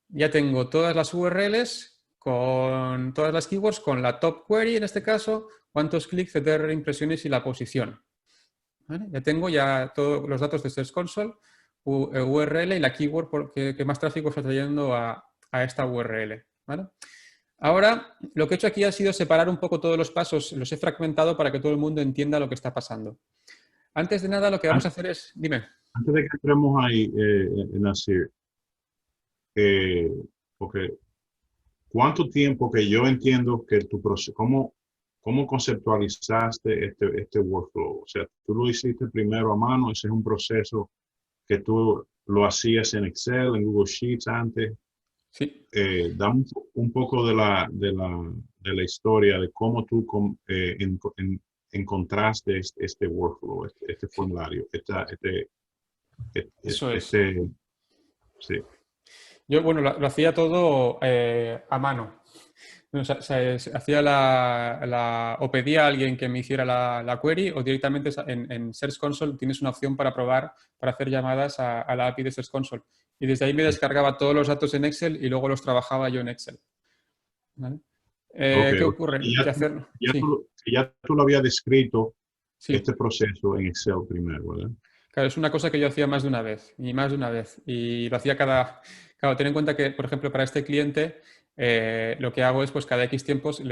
Speaker 2: Ya tengo todas las URLs con todas las keywords, con la top query en este caso, cuántos clics, CTR, impresiones y la posición. ¿Vale? Ya tengo todos los datos de Search Console, URL y la keyword que más tráfico está trayendo a esta URL. ¿Vale? Ahora, lo que he hecho aquí ha sido separar un poco todos los pasos, los he fragmentado para que todo el mundo entienda lo que está pasando. Antes de nada, lo que vamos a hacer es... Dime.
Speaker 3: Antes de que entremos ahí, Nasir, porque ¿cuánto tiempo que yo entiendo que tu proceso, cómo conceptualizaste este workflow? O sea, tú lo hiciste primero a mano, ese es un proceso que tú lo hacías en Excel, en Google Sheets antes.
Speaker 2: Sí.
Speaker 3: Dame un poco de la historia de cómo tú encontraste este workflow, este formulario,
Speaker 2: Eso es.
Speaker 3: Sí.
Speaker 2: Yo, bueno, lo hacía todo a mano. O sea, hacía o pedía a alguien que me hiciera la query, o directamente en Search Console tienes una opción para probar, para hacer llamadas a la API de Search Console. Y desde ahí me descargaba todos los datos en Excel y luego los trabajaba yo en Excel. ¿Vale? ¿Qué ocurre?
Speaker 3: Ya tú lo habías descrito,
Speaker 2: sí,
Speaker 3: este proceso en Excel primero, ¿verdad?
Speaker 2: Claro, es una cosa que yo hacía más de una vez, y más de una vez. Y lo hacía Claro, ten en cuenta que, por ejemplo, para este cliente lo que hago es, pues cada X tiempos,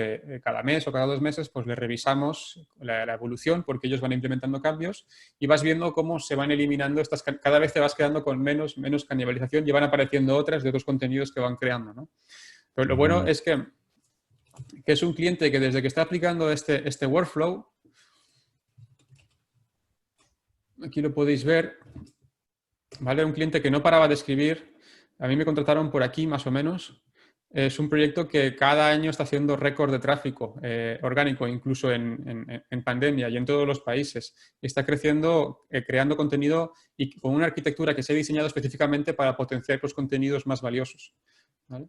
Speaker 2: cada mes o cada 2 meses, pues le revisamos la evolución porque ellos van implementando cambios y vas viendo cómo se van eliminando estas, cada vez te vas quedando con menos canibalización y van apareciendo otras de otros contenidos que van creando, ¿no? Pero lo bueno es que es un cliente que desde que está aplicando este workflow, aquí lo podéis ver, ¿vale? Un cliente que no paraba de escribir, a mí me contrataron por aquí más o menos. Es un proyecto que cada año está haciendo récord de tráfico orgánico, incluso en pandemia y en todos los países. Y está creciendo, creando contenido y con una arquitectura que se ha diseñado específicamente para potenciar los contenidos más valiosos, ¿vale?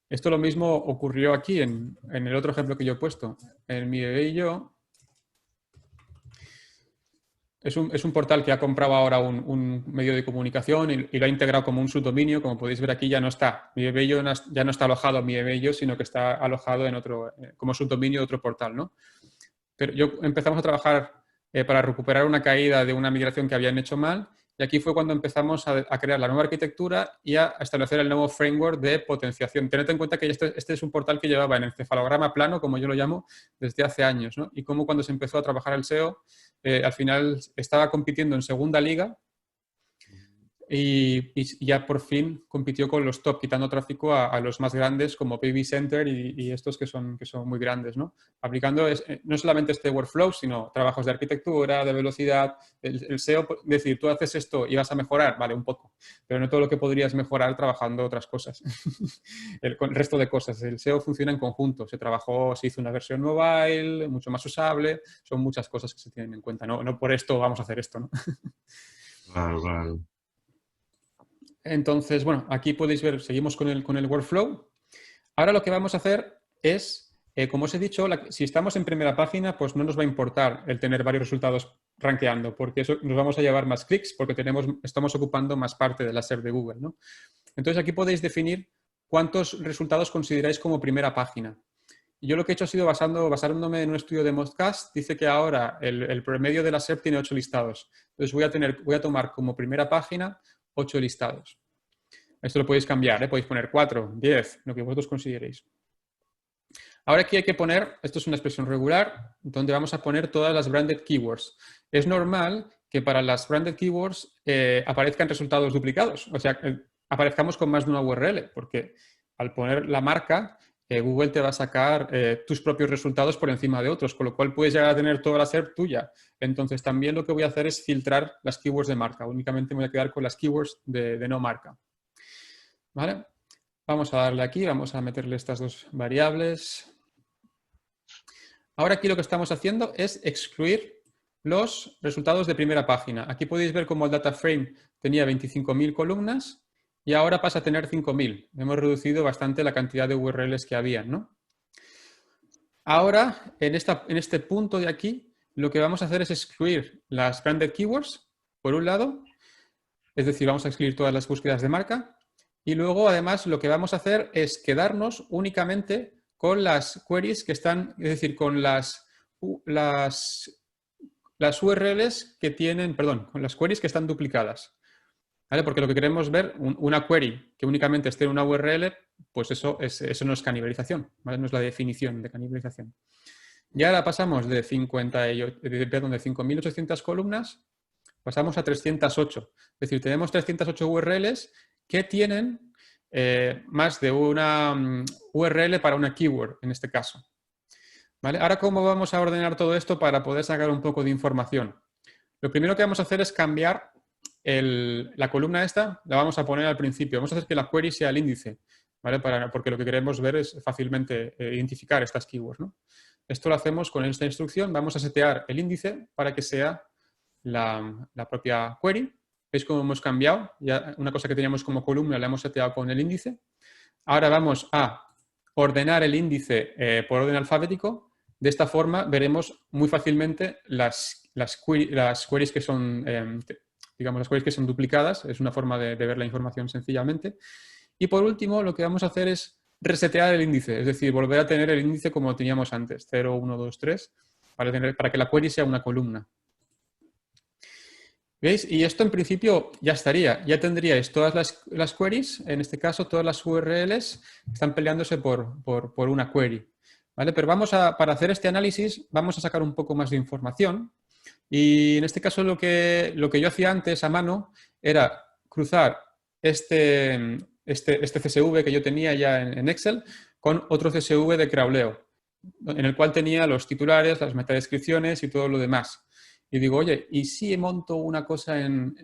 Speaker 2: Esto lo mismo ocurrió aquí en el otro ejemplo que yo he puesto. En Mi Bebé y Yo es un portal que ha comprado ahora un medio de comunicación y lo ha integrado como un subdominio. Como podéis ver aquí, ya no está Mi Bebé y Yo, ya no está alojado en Mi Bebé y Yo, sino que está alojado en otro, como subdominio de otro portal, ¿no? Pero empezamos a trabajar para recuperar una caída de una migración que habían hecho mal. Y aquí fue cuando empezamos a crear la nueva arquitectura y a establecer el nuevo framework de potenciación. Tened en cuenta que este es un portal que llevaba en encefalograma plano, como yo lo llamo, desde hace años, ¿no? Y cómo cuando se empezó a trabajar el SEO, al final estaba compitiendo en segunda liga y ya por fin compitió con los top, quitando tráfico a los más grandes como Baby Center y estos que son muy grandes, ¿no? Aplicando no solamente este workflow, sino trabajos de arquitectura, de velocidad. El SEO, decir, tú haces esto y vas a mejorar, vale, un poco, pero no todo lo que podrías mejorar trabajando otras cosas. El resto de cosas. El SEO funciona en conjunto. Se hizo una versión mobile, mucho más usable. Son muchas cosas que se tienen en cuenta. No por esto vamos a hacer esto, ¿no?
Speaker 3: Claro, claro.
Speaker 2: Entonces, bueno, aquí podéis ver, seguimos con el workflow. Ahora lo que vamos a hacer es, como os he dicho, si estamos en primera página, pues no nos va a importar el tener varios resultados rankeando, porque eso nos vamos a llevar más clics, porque estamos ocupando más parte de la SERP de Google, ¿no? Entonces aquí podéis definir cuántos resultados consideráis como primera página. Y yo lo que he hecho ha sido basándome en un estudio de Mozdcast, dice que ahora el promedio de la SERP tiene 8 listados. Entonces voy a tomar como primera página 8 listados. Esto lo podéis cambiar, podéis poner 4, 10, lo que vosotros consideréis. Ahora aquí hay que poner, esto es una expresión regular, donde vamos a poner todas las branded keywords. Es normal que para las branded keywords aparezcan resultados duplicados, o sea, aparezcamos con más de una URL, porque al poner la marca, Google te va a sacar tus propios resultados por encima de otros, con lo cual puedes llegar a tener toda la SERP tuya. Entonces también lo que voy a hacer es filtrar las keywords de marca. Únicamente me voy a quedar con las keywords de no marca. ¿Vale? Vamos a darle aquí, vamos a meterle estas dos variables. Ahora aquí lo que estamos haciendo es excluir los resultados de primera página. Aquí podéis ver cómo el data frame tenía 25.000 columnas y ahora pasa a tener 5.000. Hemos reducido bastante la cantidad de URLs que había, ¿no? Ahora, en este punto de aquí, lo que vamos a hacer es excluir las branded keywords, por un lado, es decir, vamos a excluir todas las búsquedas de marca, y luego, además, lo que vamos a hacer es quedarnos únicamente con las queries que están, es decir, con las URLs que tienen, perdón, con las queries que están duplicadas. ¿Vale? Porque lo que queremos ver, una query que únicamente esté en una URL, pues eso no es canibalización, ¿vale? No es la definición de canibalización. Y ahora pasamos de 5.800 columnas, pasamos a 308. Es decir, tenemos 308 URLs que tienen más de una URL para una keyword, en este caso. ¿Vale? Ahora, ¿cómo vamos a ordenar todo esto para poder sacar un poco de información? Lo primero que vamos a hacer es cambiar la columna esta, la vamos a poner al principio. Vamos a hacer que la query sea el índice, ¿vale? Porque lo que queremos ver es fácilmente identificar estas keywords, ¿no? Esto lo hacemos con esta instrucción. Vamos a setear el índice para que sea la propia query. ¿Veis cómo hemos cambiado? Ya una cosa que teníamos como columna la hemos seteado con el índice. Ahora vamos a ordenar el índice por orden alfabético. De esta forma veremos muy fácilmente las queries que son, digamos, las queries que son duplicadas. Es una forma de ver la información sencillamente. Y por último, lo que vamos a hacer es resetear el índice, es decir, volver a tener el índice como teníamos antes, 0, 1, 2, 3, para que la query sea una columna. ¿Veis? Y esto en principio ya estaría. Ya tendríais todas las queries, en este caso todas las URLs están peleándose por una query. ¿Vale? Pero para hacer este análisis vamos a sacar un poco más de información. Y en este caso lo que yo hacía antes a mano era cruzar este CSV que yo tenía ya en Excel con otro CSV de crawleo, en el cual tenía los titulares, las metadescripciones y todo lo demás. Y digo, oye, ¿y si monto una cosa en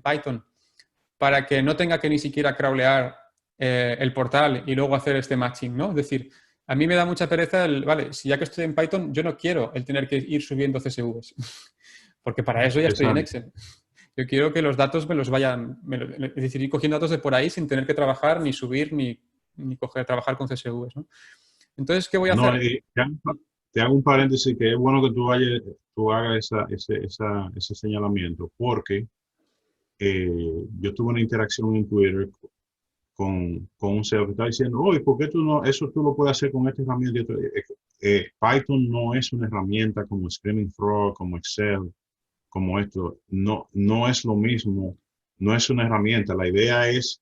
Speaker 2: Python para que no tenga que ni siquiera crawlear el portal y luego hacer este matching, ¿no? Es decir, a mí me da mucha pereza vale, si ya que estoy en Python, yo no quiero el tener que ir subiendo CSVs, porque para eso ya estoy en Excel. Yo quiero que los datos me los vayan, es decir, ir cogiendo datos de por ahí sin tener que trabajar, ni subir, ni trabajar con CSVs, ¿no? Entonces, ¿qué voy a hacer?
Speaker 3: Te hago un paréntesis que es bueno que tú hagas ese señalamiento, porque yo tuve una interacción en Twitter con un CEO que está diciendo, oye, ¿por qué eso tú lo puedes hacer con esta herramienta? Python no es una herramienta como Screaming Frog, como Excel, como esto. No es lo mismo, no es una herramienta. La idea es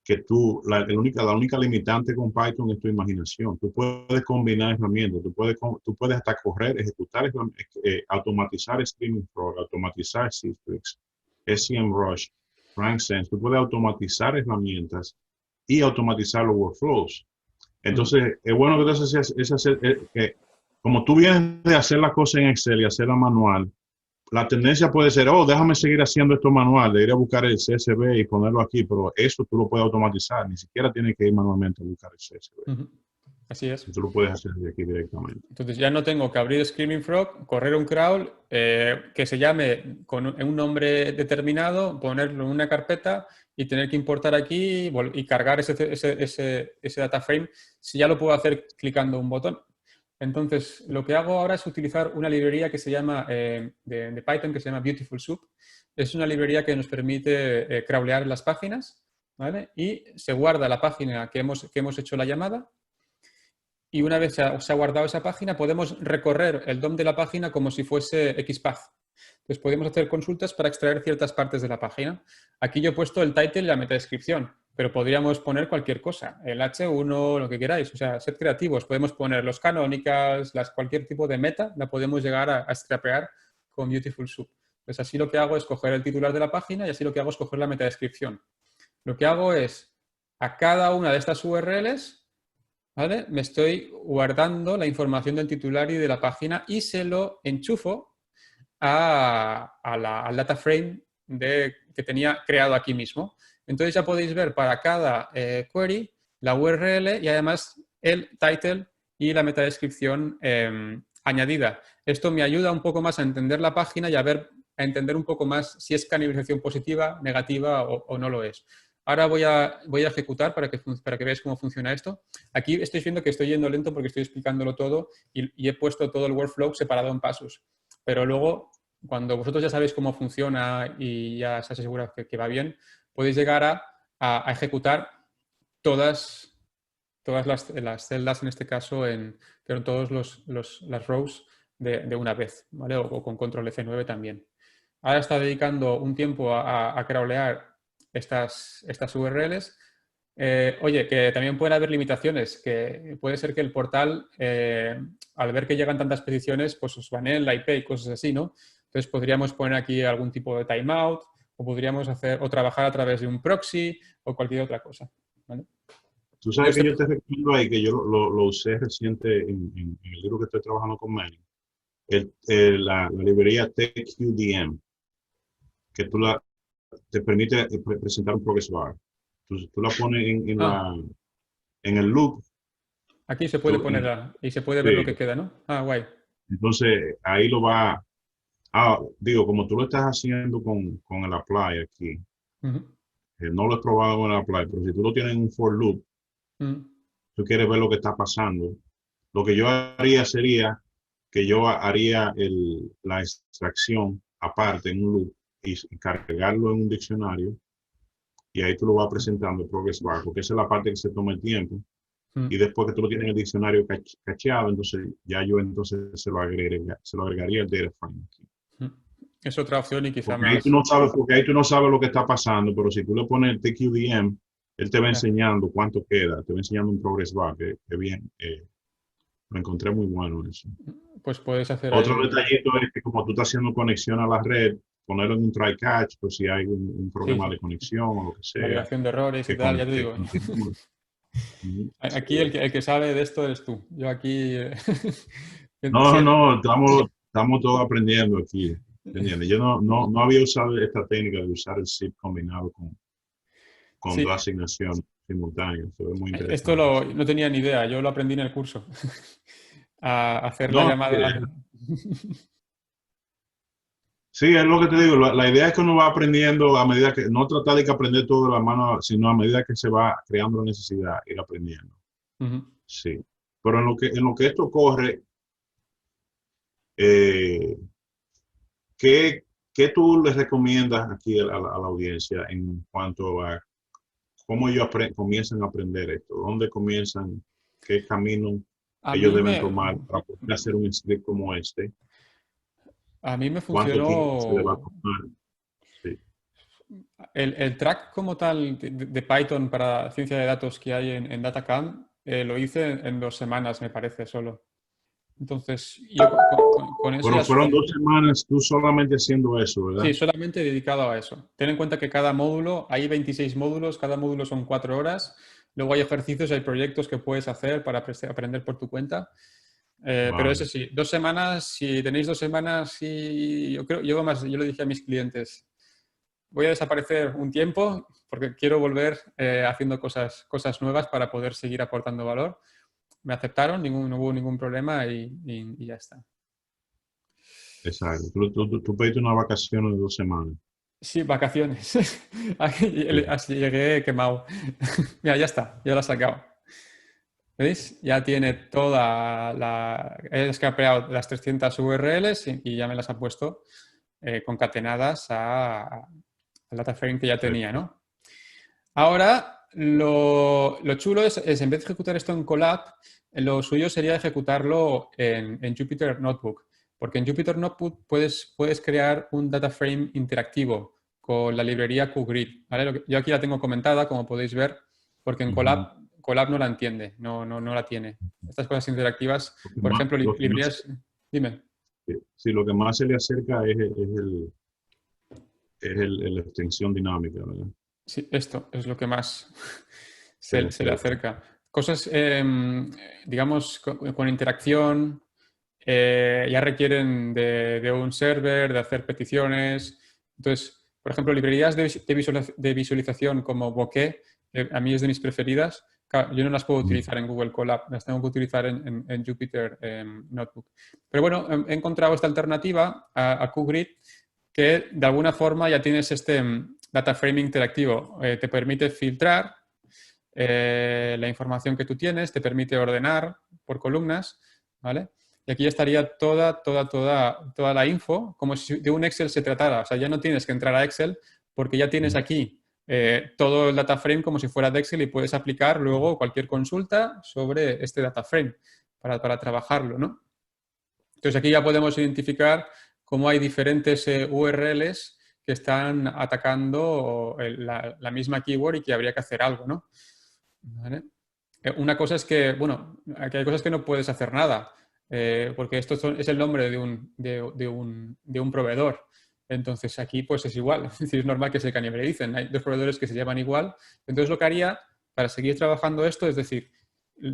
Speaker 3: que la única limitante con Python es tu imaginación. Tú puedes combinar herramientas, tú puedes hasta ejecutar, automatizar Screaming Frog, automatizar Cistrix, SEMrush, FrankSense. Tú puedes automatizar herramientas y automatizar los workflows. Entonces, es bueno que tú haces como tú vienes de hacer las cosas en Excel y hacerla manual, la tendencia puede ser, déjame seguir haciendo esto manual, de ir a buscar el CSV y ponerlo aquí, pero eso tú lo puedes automatizar, ni siquiera tienes que ir manualmente a buscar el CSV.
Speaker 2: Así es.
Speaker 3: Tú lo puedes hacer de aquí directamente.
Speaker 2: Entonces ya no tengo que abrir Screaming Frog, correr un crawl, que se llame con un nombre determinado, ponerlo en una carpeta y tener que importar aquí y cargar ese data frame, si ya lo puedo hacer clicando un botón. Entonces, lo que hago ahora es utilizar una librería que se llama, de Python, que se llama Beautiful Soup. Es una librería que nos permite crawlear las páginas, ¿vale? Y se guarda la página que hemos hecho la llamada. Y una vez se ha guardado esa página, podemos recorrer el DOM de la página como si fuese XPath. Entonces, podemos hacer consultas para extraer ciertas partes de la página. Aquí yo he puesto el title y la metadescripción, pero podríamos poner cualquier cosa, el H1, lo que queráis. O sea, sed creativos. Podemos poner los canónicas, cualquier tipo de meta, la podemos llegar a scrapear con Beautiful Soup. Pues así lo que hago es coger el titular de la página y así lo que hago es coger la metadescripción. Lo que hago es, a cada una de estas URLs, ¿vale? Me estoy guardando la información del titular y de la página y se lo enchufo al data frame que tenía creado aquí mismo. Entonces ya podéis ver para cada query la URL y además el title y la metadescripción añadida. Esto me ayuda un poco más a entender la página y a entender un poco más si es canibalización positiva, negativa o no lo es. Ahora voy a ejecutar para que veáis cómo funciona esto. Aquí estáis viendo que estoy yendo lento porque estoy explicándolo todo y he puesto todo el workflow separado en pasos. Pero luego, cuando vosotros ya sabéis cómo funciona y ya os aseguráis que va bien, podéis llegar a ejecutar todas las celdas, en este caso, pero todas las rows de una vez, ¿vale? O con control F9 también. Ahora está dedicando un tiempo a crawlear estas URLs. Oye, que también pueden haber limitaciones, que puede ser que el portal, al ver que llegan tantas peticiones, pues os baneen la IP y cosas así, ¿no? Entonces podríamos poner aquí algún tipo de timeout o podríamos trabajar a través de un proxy o cualquier otra cosa, ¿vale?
Speaker 3: Tú sabes que yo te recomiendo ahí, que yo lo usé reciente en el libro que estoy trabajando con Manny, la librería TQDM, que te permite presentar un progress bar. Tú la pones en el loop.
Speaker 2: Aquí se puede poner y se puede ver lo que queda, ¿no? Ah, guay.
Speaker 3: Entonces, ahí como tú lo estás haciendo con el apply aquí, no lo he probado con el apply, pero si tú lo tienes en un for loop, tú quieres ver lo que está pasando, lo que yo haría sería que yo haría la extracción aparte en un loop y cargarlo en un diccionario y ahí tú lo vas presentando progress bar, porque esa es la parte que se toma el tiempo. Y después que tú lo tienes en el diccionario cacheado, entonces ya yo se lo agregaría el data frame aquí.
Speaker 2: Es otra opción y quizá
Speaker 3: Porque ahí
Speaker 2: más...
Speaker 3: tú no sabes, porque ahí tú no sabes lo que está pasando, pero si tú le pones el TQDM, él te va
Speaker 2: Ya.
Speaker 3: enseñando cuánto queda, te va enseñando un progress bar, que bien, lo encontré muy bueno eso.
Speaker 2: Pues puedes hacer ahí
Speaker 3: Otro
Speaker 2: un...
Speaker 3: detallito es que como tú estás haciendo conexión a la red, ponerlo en un try catch, pues si hay un
Speaker 2: Sí,
Speaker 3: problema
Speaker 2: sí.
Speaker 3: de conexión o lo que sea,
Speaker 2: Validación de errores y
Speaker 3: que,
Speaker 2: tal, ya te
Speaker 3: que
Speaker 2: digo.
Speaker 3: continúe.
Speaker 2: Aquí
Speaker 3: Sí.
Speaker 2: el que sabe de esto eres tú. Yo aquí...
Speaker 3: No,
Speaker 2: sí,
Speaker 3: no, estamos todos aprendiendo aquí. ¿Entiendes? Yo no había usado esta técnica de usar el zip combinado con
Speaker 2: sí,
Speaker 3: dos asignaciones simultáneas. Se ve muy
Speaker 2: esto
Speaker 3: interesante. Sí.
Speaker 2: no tenía ni idea, yo lo aprendí en el curso. A hacer la
Speaker 3: No,
Speaker 2: llamada.
Speaker 3: sí, es lo que te digo. La idea es que uno va aprendiendo a medida que, no tratar de que aprender todo de la mano, sino a medida que se va creando la necesidad, ir aprendiendo.
Speaker 2: Ujú.
Speaker 3: Sí. Pero en lo que esto corre, eh, ¿qué, qué tú les recomiendas aquí a la audiencia en cuanto a cómo ellos comienzan a aprender esto? ¿Dónde comienzan? ¿Qué camino
Speaker 2: A
Speaker 3: ellos
Speaker 2: mí
Speaker 3: deben
Speaker 2: me,
Speaker 3: tomar para poder hacer un script como este?
Speaker 2: a mí me
Speaker 3: ¿Cuánto tiempo se le va a
Speaker 2: funcionó
Speaker 3: tomar? Sí.
Speaker 2: el track como tal de Python para ciencia de datos que hay en Datacamp, lo hice en 2 semanas, me parece, solo. Entonces, yo con eso
Speaker 3: Bueno,
Speaker 2: ya es
Speaker 3: fueron
Speaker 2: suficiente.
Speaker 3: 2 semanas tú solamente haciendo eso, ¿verdad?
Speaker 2: Sí, solamente dedicado a eso. Ten en cuenta que cada módulo, hay 26 módulos, cada módulo son 4 horas. Luego hay ejercicios, hay proyectos que puedes hacer para aprender por tu cuenta. Pero eso
Speaker 3: Vale,
Speaker 2: sí, 2 semanas, si tenéis 2 semanas, y yo creo, yo le dije a mis clientes, voy a desaparecer un tiempo porque quiero volver haciendo cosas nuevas para poder seguir aportando valor. Me aceptaron, no hubo ningún problema y ya está.
Speaker 3: exacto. Tú pediste una vacación de 2 semanas.
Speaker 2: Sí, vacaciones.
Speaker 3: Sí.
Speaker 2: Así llegué quemado. Mira, ya está, ya lo he sacado. ¿Veis? Ya tiene toda la... He escapeado las 300 URLs y ya me las ha puesto concatenadas al data frame que ya tenía,
Speaker 3: Perfecto.
Speaker 2: ¿no? Ahora, lo chulo es, en vez de ejecutar esto en Colab, lo suyo sería ejecutarlo en Jupyter Notebook, porque en Jupyter Notebook puedes crear un data frame interactivo con la librería QGrid, ¿vale? Yo aquí la tengo comentada, como podéis ver, porque en
Speaker 3: Ujú.
Speaker 2: Colab no la entiende, no la tiene. Estas cosas interactivas,
Speaker 3: Lo que
Speaker 2: por
Speaker 3: más,
Speaker 2: ejemplo,
Speaker 3: lo que más,
Speaker 2: librerías... Dime.
Speaker 3: sí, lo que más se le acerca es la extensión dinámica, ¿verdad?
Speaker 2: Sí, esto es lo que más se le
Speaker 3: Perfecto.
Speaker 2: acerca. Cosas, digamos, con interacción, ya requieren de un server, de hacer peticiones. Entonces, por ejemplo, librerías de visualización como Bokeh, que a mí es de mis preferidas, claro, yo no las puedo
Speaker 3: Mm.
Speaker 2: utilizar en Google Colab, las tengo que utilizar en Jupyter Notebook. Pero bueno, he encontrado esta alternativa a QGrid que de alguna forma ya tienes este data framing interactivo. Te permite filtrar la información que tú tienes, te permite ordenar por columnas, ¿vale? Y aquí ya estaría toda la info, como si de un Excel se tratara. O sea, ya no tienes que entrar a Excel porque ya tienes aquí todo el data frame como si fuera de Excel y puedes aplicar luego cualquier consulta sobre este data frame para trabajarlo, ¿no? Entonces aquí ya podemos identificar cómo hay diferentes URLs que están atacando la misma keyword y que habría que hacer algo, ¿no? ¿Vale? Una cosa es que, bueno, aquí hay cosas que no puedes hacer nada, porque esto es el nombre de un proveedor. Entonces aquí pues es igual, es decir, es normal que se canibalicen. Hay dos proveedores que se llaman igual. Entonces lo que haría para seguir trabajando esto es decir,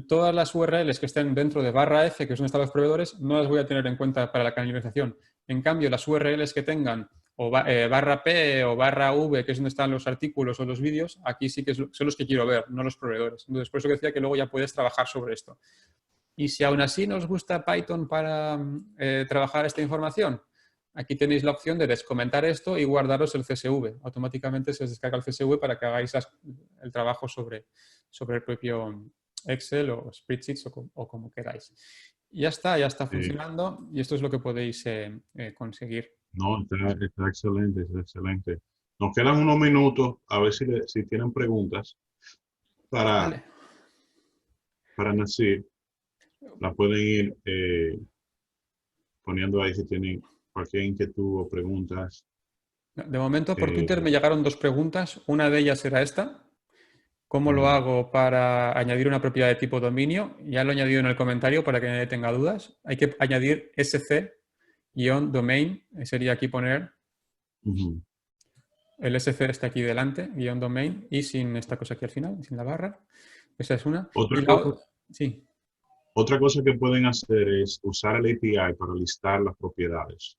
Speaker 2: todas las URLs que estén dentro de /f, que es donde están los proveedores, no las voy a tener en cuenta para la canibalización. En cambio, las URLs que tengan o /p o /v, que es donde están los artículos o los vídeos, aquí sí que son los que quiero ver, no los proveedores. Entonces, por eso decía que luego ya puedes trabajar sobre esto. Y si aún así nos gusta Python para trabajar esta información, aquí tenéis la opción de descomentar esto y guardaros el CSV. Automáticamente se os descarga el CSV para que hagáis el trabajo sobre el propio Excel o Spreadsheets o como queráis. Y ya está
Speaker 3: Sí.
Speaker 2: funcionando y esto es lo que podéis conseguir.
Speaker 3: No, está excelente, está excelente. Nos quedan unos minutos, a ver si tienen preguntas para,
Speaker 2: Vale.
Speaker 3: para Nasir. La pueden ir poniendo ahí si tienen cualquier inquietud o preguntas.
Speaker 2: De momento, por Twitter me llegaron 2 preguntas. Una de ellas era esta. ¿Cómo lo hago para añadir una propiedad de tipo dominio? Ya lo he añadido en el comentario para que nadie tenga dudas. Hay que añadir sc-domain. Sería aquí poner el sc está aquí delante, -domain, y sin esta cosa aquí al final, sin la barra. Esa es una. Sí.
Speaker 3: Otra cosa que pueden hacer es usar el API para listar las propiedades.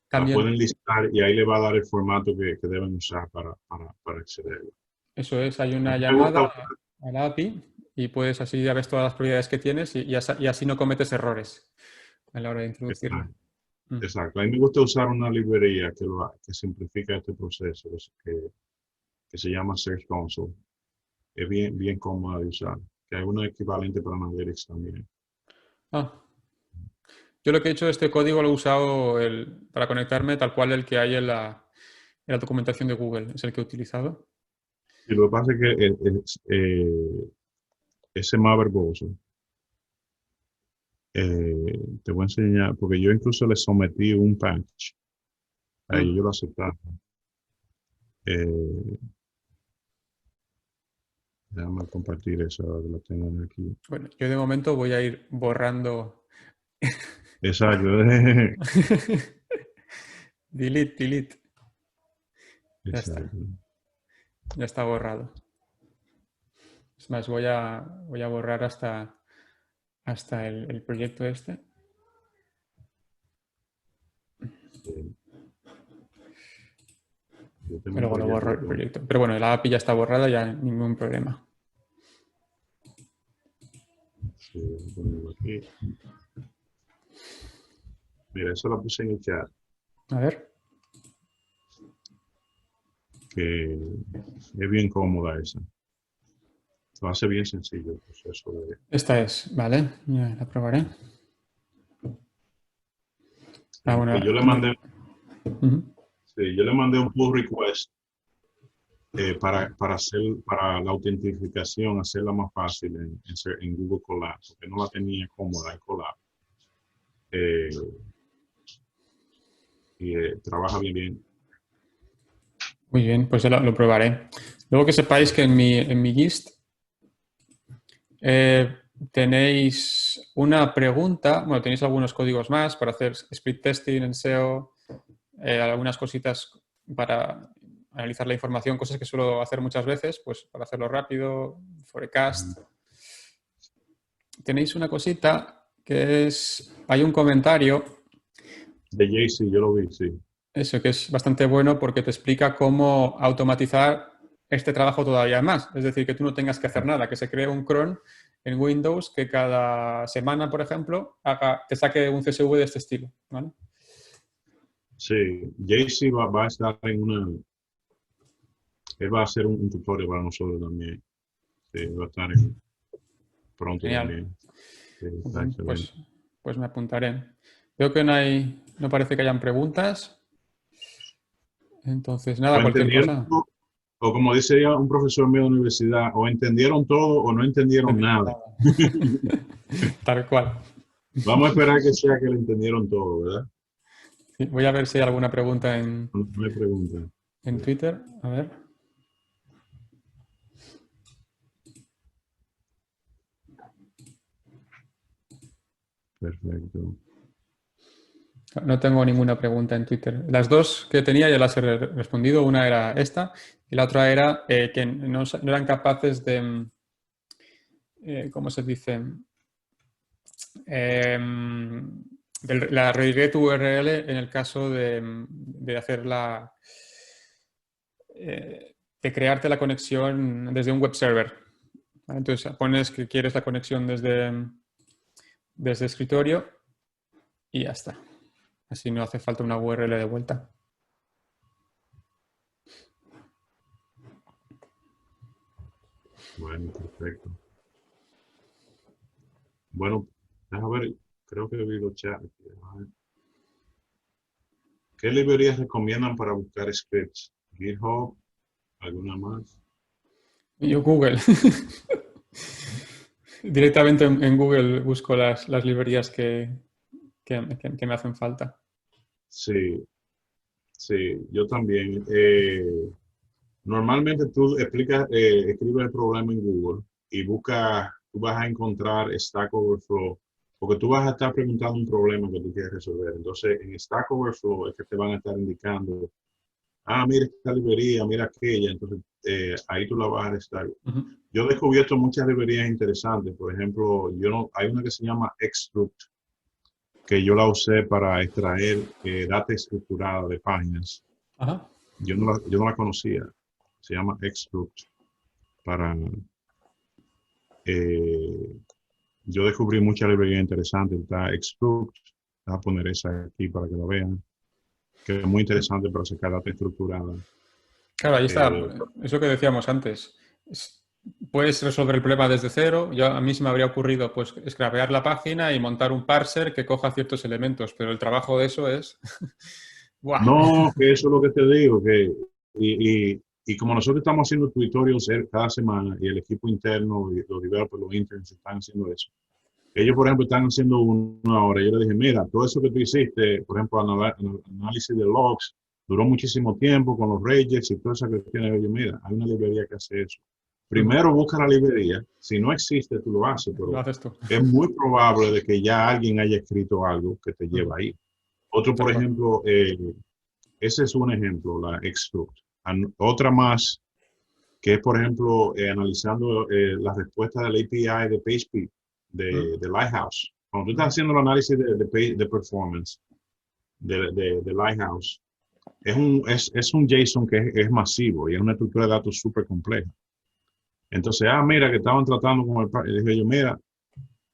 Speaker 2: También.
Speaker 3: Las pueden listar y ahí le va a dar el formato que deben usar para acceder.
Speaker 2: Eso es, hay una llamada a la API y puedes así ya ves todas las propiedades que tienes y así no cometes errores a la hora de introducirlo.
Speaker 3: Exacto. A mí me gusta usar una librería que simplifica este proceso, que se llama Search Console. Es bien cómoda de usar. Que hay una equivalente para Analytics también.
Speaker 2: Yo lo que he hecho, este código lo he usado para conectarme tal cual el que hay en la documentación de Google. Es el que he utilizado.
Speaker 3: Y lo que pasa es que ese más verboso. Te voy a enseñar, porque yo incluso le sometí un patch. A ellos lo aceptaron. Déjame compartir eso, ahora que lo tengo aquí.
Speaker 2: Bueno, yo de momento voy a ir borrando.
Speaker 3: Exacto.
Speaker 2: Delete.
Speaker 3: Exacto.
Speaker 2: Ya está borrado. Es más, voy a borrar hasta el proyecto este.
Speaker 3: Sí.
Speaker 2: Luego lo borro el proyecto. Pero bueno, la API ya está borrada, ya ningún problema.
Speaker 3: Sí, aquí. Mira, eso lo puse en el chat.
Speaker 2: A ver.
Speaker 3: Que es bien cómoda esa. Lo hace bien sencillo el proceso de...
Speaker 2: Esta es, vale, ya la probaré. Bueno,
Speaker 3: yo le mandé... Sí, yo le mandé un pull request para la autentificación, hacerla más fácil en Google Colab, porque no la tenía cómoda en Colab. Trabaja bien.
Speaker 2: Muy bien, pues ya lo probaré. Luego que sepáis que en mi GIST tenéis una pregunta, bueno, tenéis algunos códigos más para hacer split testing en SEO, algunas cositas para analizar la información, cosas que suelo hacer muchas veces, pues para hacerlo rápido, forecast. Tenéis una cosita que es, hay un comentario.
Speaker 3: De JC, yo lo vi, sí.
Speaker 2: Eso, que es bastante bueno porque te explica cómo automatizar este trabajo todavía más. Es decir, que tú no tengas que hacer nada, que se cree un cron en Windows que cada semana, por ejemplo, te saque un CSV de este estilo, ¿vale?
Speaker 3: Sí, JC va a estar en él va a hacer un tutorial para nosotros también. Sí, va a estar pronto. Genial. También. Sí,
Speaker 2: pues me apuntaré. Veo que no parece que hayan preguntas. Entonces, nada, cualquier cosa.
Speaker 3: O como dice un profesor mío de la universidad, o entendieron todo o no entendieron nada.
Speaker 2: Tal cual.
Speaker 3: Vamos a esperar que sea que lo entendieron todo, ¿verdad?
Speaker 2: Sí, voy a ver si hay alguna pregunta
Speaker 3: No hay pregunta.
Speaker 2: En Twitter. A ver.
Speaker 3: Perfecto.
Speaker 2: No tengo ninguna pregunta en Twitter. Las dos que tenía ya las he respondido. Una era esta y la otra era que no eran capaces de, ¿cómo se dice? La redirect URL en el caso de hacer de crearte la conexión desde un web server. ¿Vale? Entonces pones que quieres la conexión desde escritorio y ya está. Así no hace falta una URL de vuelta.
Speaker 3: Bueno, perfecto. Bueno, déjame ver, creo que he oído chat. ¿Qué librerías recomiendan para buscar scripts? GitHub, ¿alguna más?
Speaker 2: Yo Google. Directamente en Google busco las librerías que me hacen falta.
Speaker 3: Sí, sí, yo también. Normalmente tú escribes el problema en Google y tú vas a encontrar Stack Overflow, porque tú vas a estar preguntando un problema que tú quieres resolver. Entonces, en Stack Overflow es que te van a estar indicando, mira esta librería, mira aquella. Entonces, ahí tú la vas a estar. Yo he descubierto muchas librerías interesantes. Por ejemplo, hay una que se llama Extruct, que yo la usé para extraer data estructurada de páginas.
Speaker 2: Ajá.
Speaker 3: Yo no la conocía. Se llama Extruct. Yo descubrí muchas librerías interesantes. Está Extruct. Voy a poner esa aquí para que la vean. Que es muy interesante para sacar data estructurada.
Speaker 2: Claro, ahí está. Eso que decíamos antes. Puedes resolver el problema desde cero. A mí se me habría ocurrido pues scrapear la página y montar un parser que coja ciertos elementos, pero el trabajo de eso es... ¡Wow!
Speaker 3: No, que eso es lo que te digo, y como nosotros estamos haciendo tutorials cada semana y el equipo interno y los developers, los interns están haciendo eso. Ellos, por ejemplo, están haciendo una hora. Yo les dije, mira, todo eso que tú hiciste, por ejemplo, análisis de logs, duró muchísimo tiempo con los regex y todas esas cuestiones. Yo, mira, hay una librería que hace eso. Primero busca la librería. Si no existe, tú lo haces, pero
Speaker 2: Lo haces tú.
Speaker 3: es muy probable de que ya alguien haya escrito algo que te lleva ahí. Otro, por ejemplo, ese es un ejemplo, la Extruct. Otra más, que es, por ejemplo, analizando las respuestas del API de PageSpeed, de Lighthouse. Cuando tú estás haciendo el análisis de performance de Lighthouse, es un JSON que es masivo y es una estructura de datos súper compleja. Entonces, mira, que estaban tratando con el... Dije yo, mira,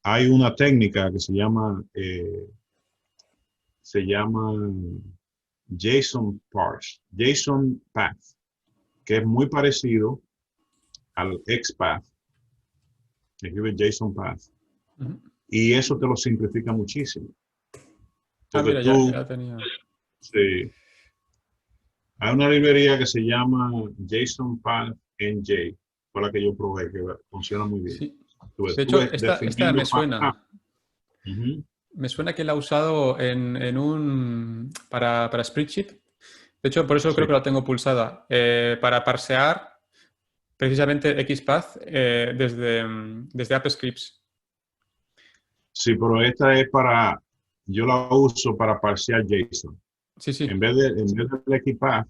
Speaker 3: hay una técnica que se llama JSON parse, JSON path, que es muy parecido al XPath, que escribe JSON path, y eso te lo simplifica muchísimo. Porque
Speaker 2: mira, ya tenía.
Speaker 3: Sí. Hay una librería que se llama JSON Path NJ, fue la que yo probé, que funciona muy bien.
Speaker 2: Sí. De hecho, esta me suena. Me suena que la he usado para Spreadsheet. De hecho, por eso creo que la tengo pulsada. Para parsear precisamente XPath desde AppScripts.
Speaker 3: Sí, pero esta es yo la uso para parsear JSON.
Speaker 2: Sí.
Speaker 3: En vez del XPath,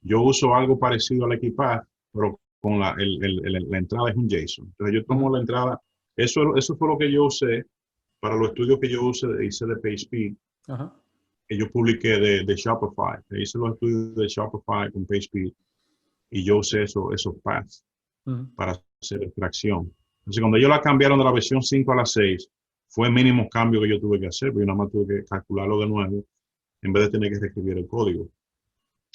Speaker 3: yo uso algo parecido al XPath, pero con la entrada es un JSON. Entonces yo tomo la entrada, eso fue lo que yo usé para los estudios que yo hice de PageSpeed, que yo publiqué de Shopify. Hice los estudios de Shopify con PageSpeed y yo usé esos paths para hacer extracción. Entonces cuando ellos la cambiaron de la versión 5 a la 6, fue el mínimo cambio que yo tuve que hacer, porque yo nada más tuve que calcularlo de nuevo en vez de tener que reescribir el código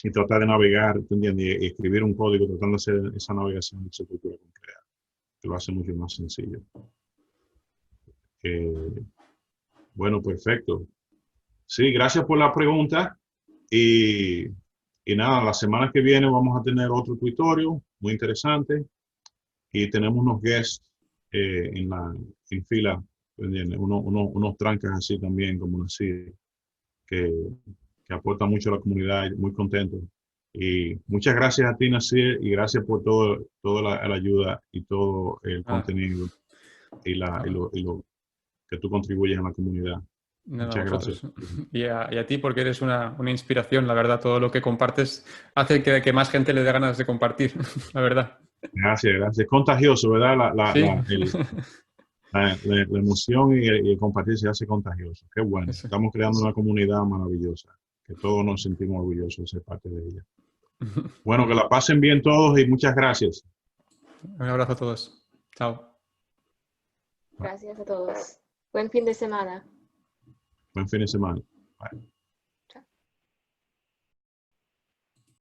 Speaker 3: y tratar de navegar, y escribir un código tratando de hacer esa navegación de esa estructura compleja, que lo hace mucho más sencillo. Bueno, perfecto. Sí, gracias por la pregunta. Y nada, la semana que viene vamos a tener otro tutorial muy interesante. Y tenemos unos guests en fila, unos trancas así también, como así, que aportan mucho a la comunidad, muy contento. Y muchas gracias a ti, Nasir, y gracias por toda la ayuda y todo el contenido y lo que tú contribuyes a la comunidad. Muchas gracias.
Speaker 2: Y a ti, porque eres una inspiración, la verdad. Todo lo que compartes hace que más gente le dé ganas de compartir, la verdad.
Speaker 3: Gracias. Es contagioso, ¿verdad?
Speaker 2: Sí.
Speaker 3: La emoción y el compartir se hace contagioso. Qué bueno.
Speaker 2: Eso.
Speaker 3: Estamos creando una comunidad maravillosa, que todos nos sentimos orgullosos de ser parte de ella. Bueno, que la pasen bien todos y muchas gracias.
Speaker 2: Un abrazo a todos. Chao.
Speaker 1: Gracias a todos. Buen fin de semana.
Speaker 3: Buen fin de semana. Bye.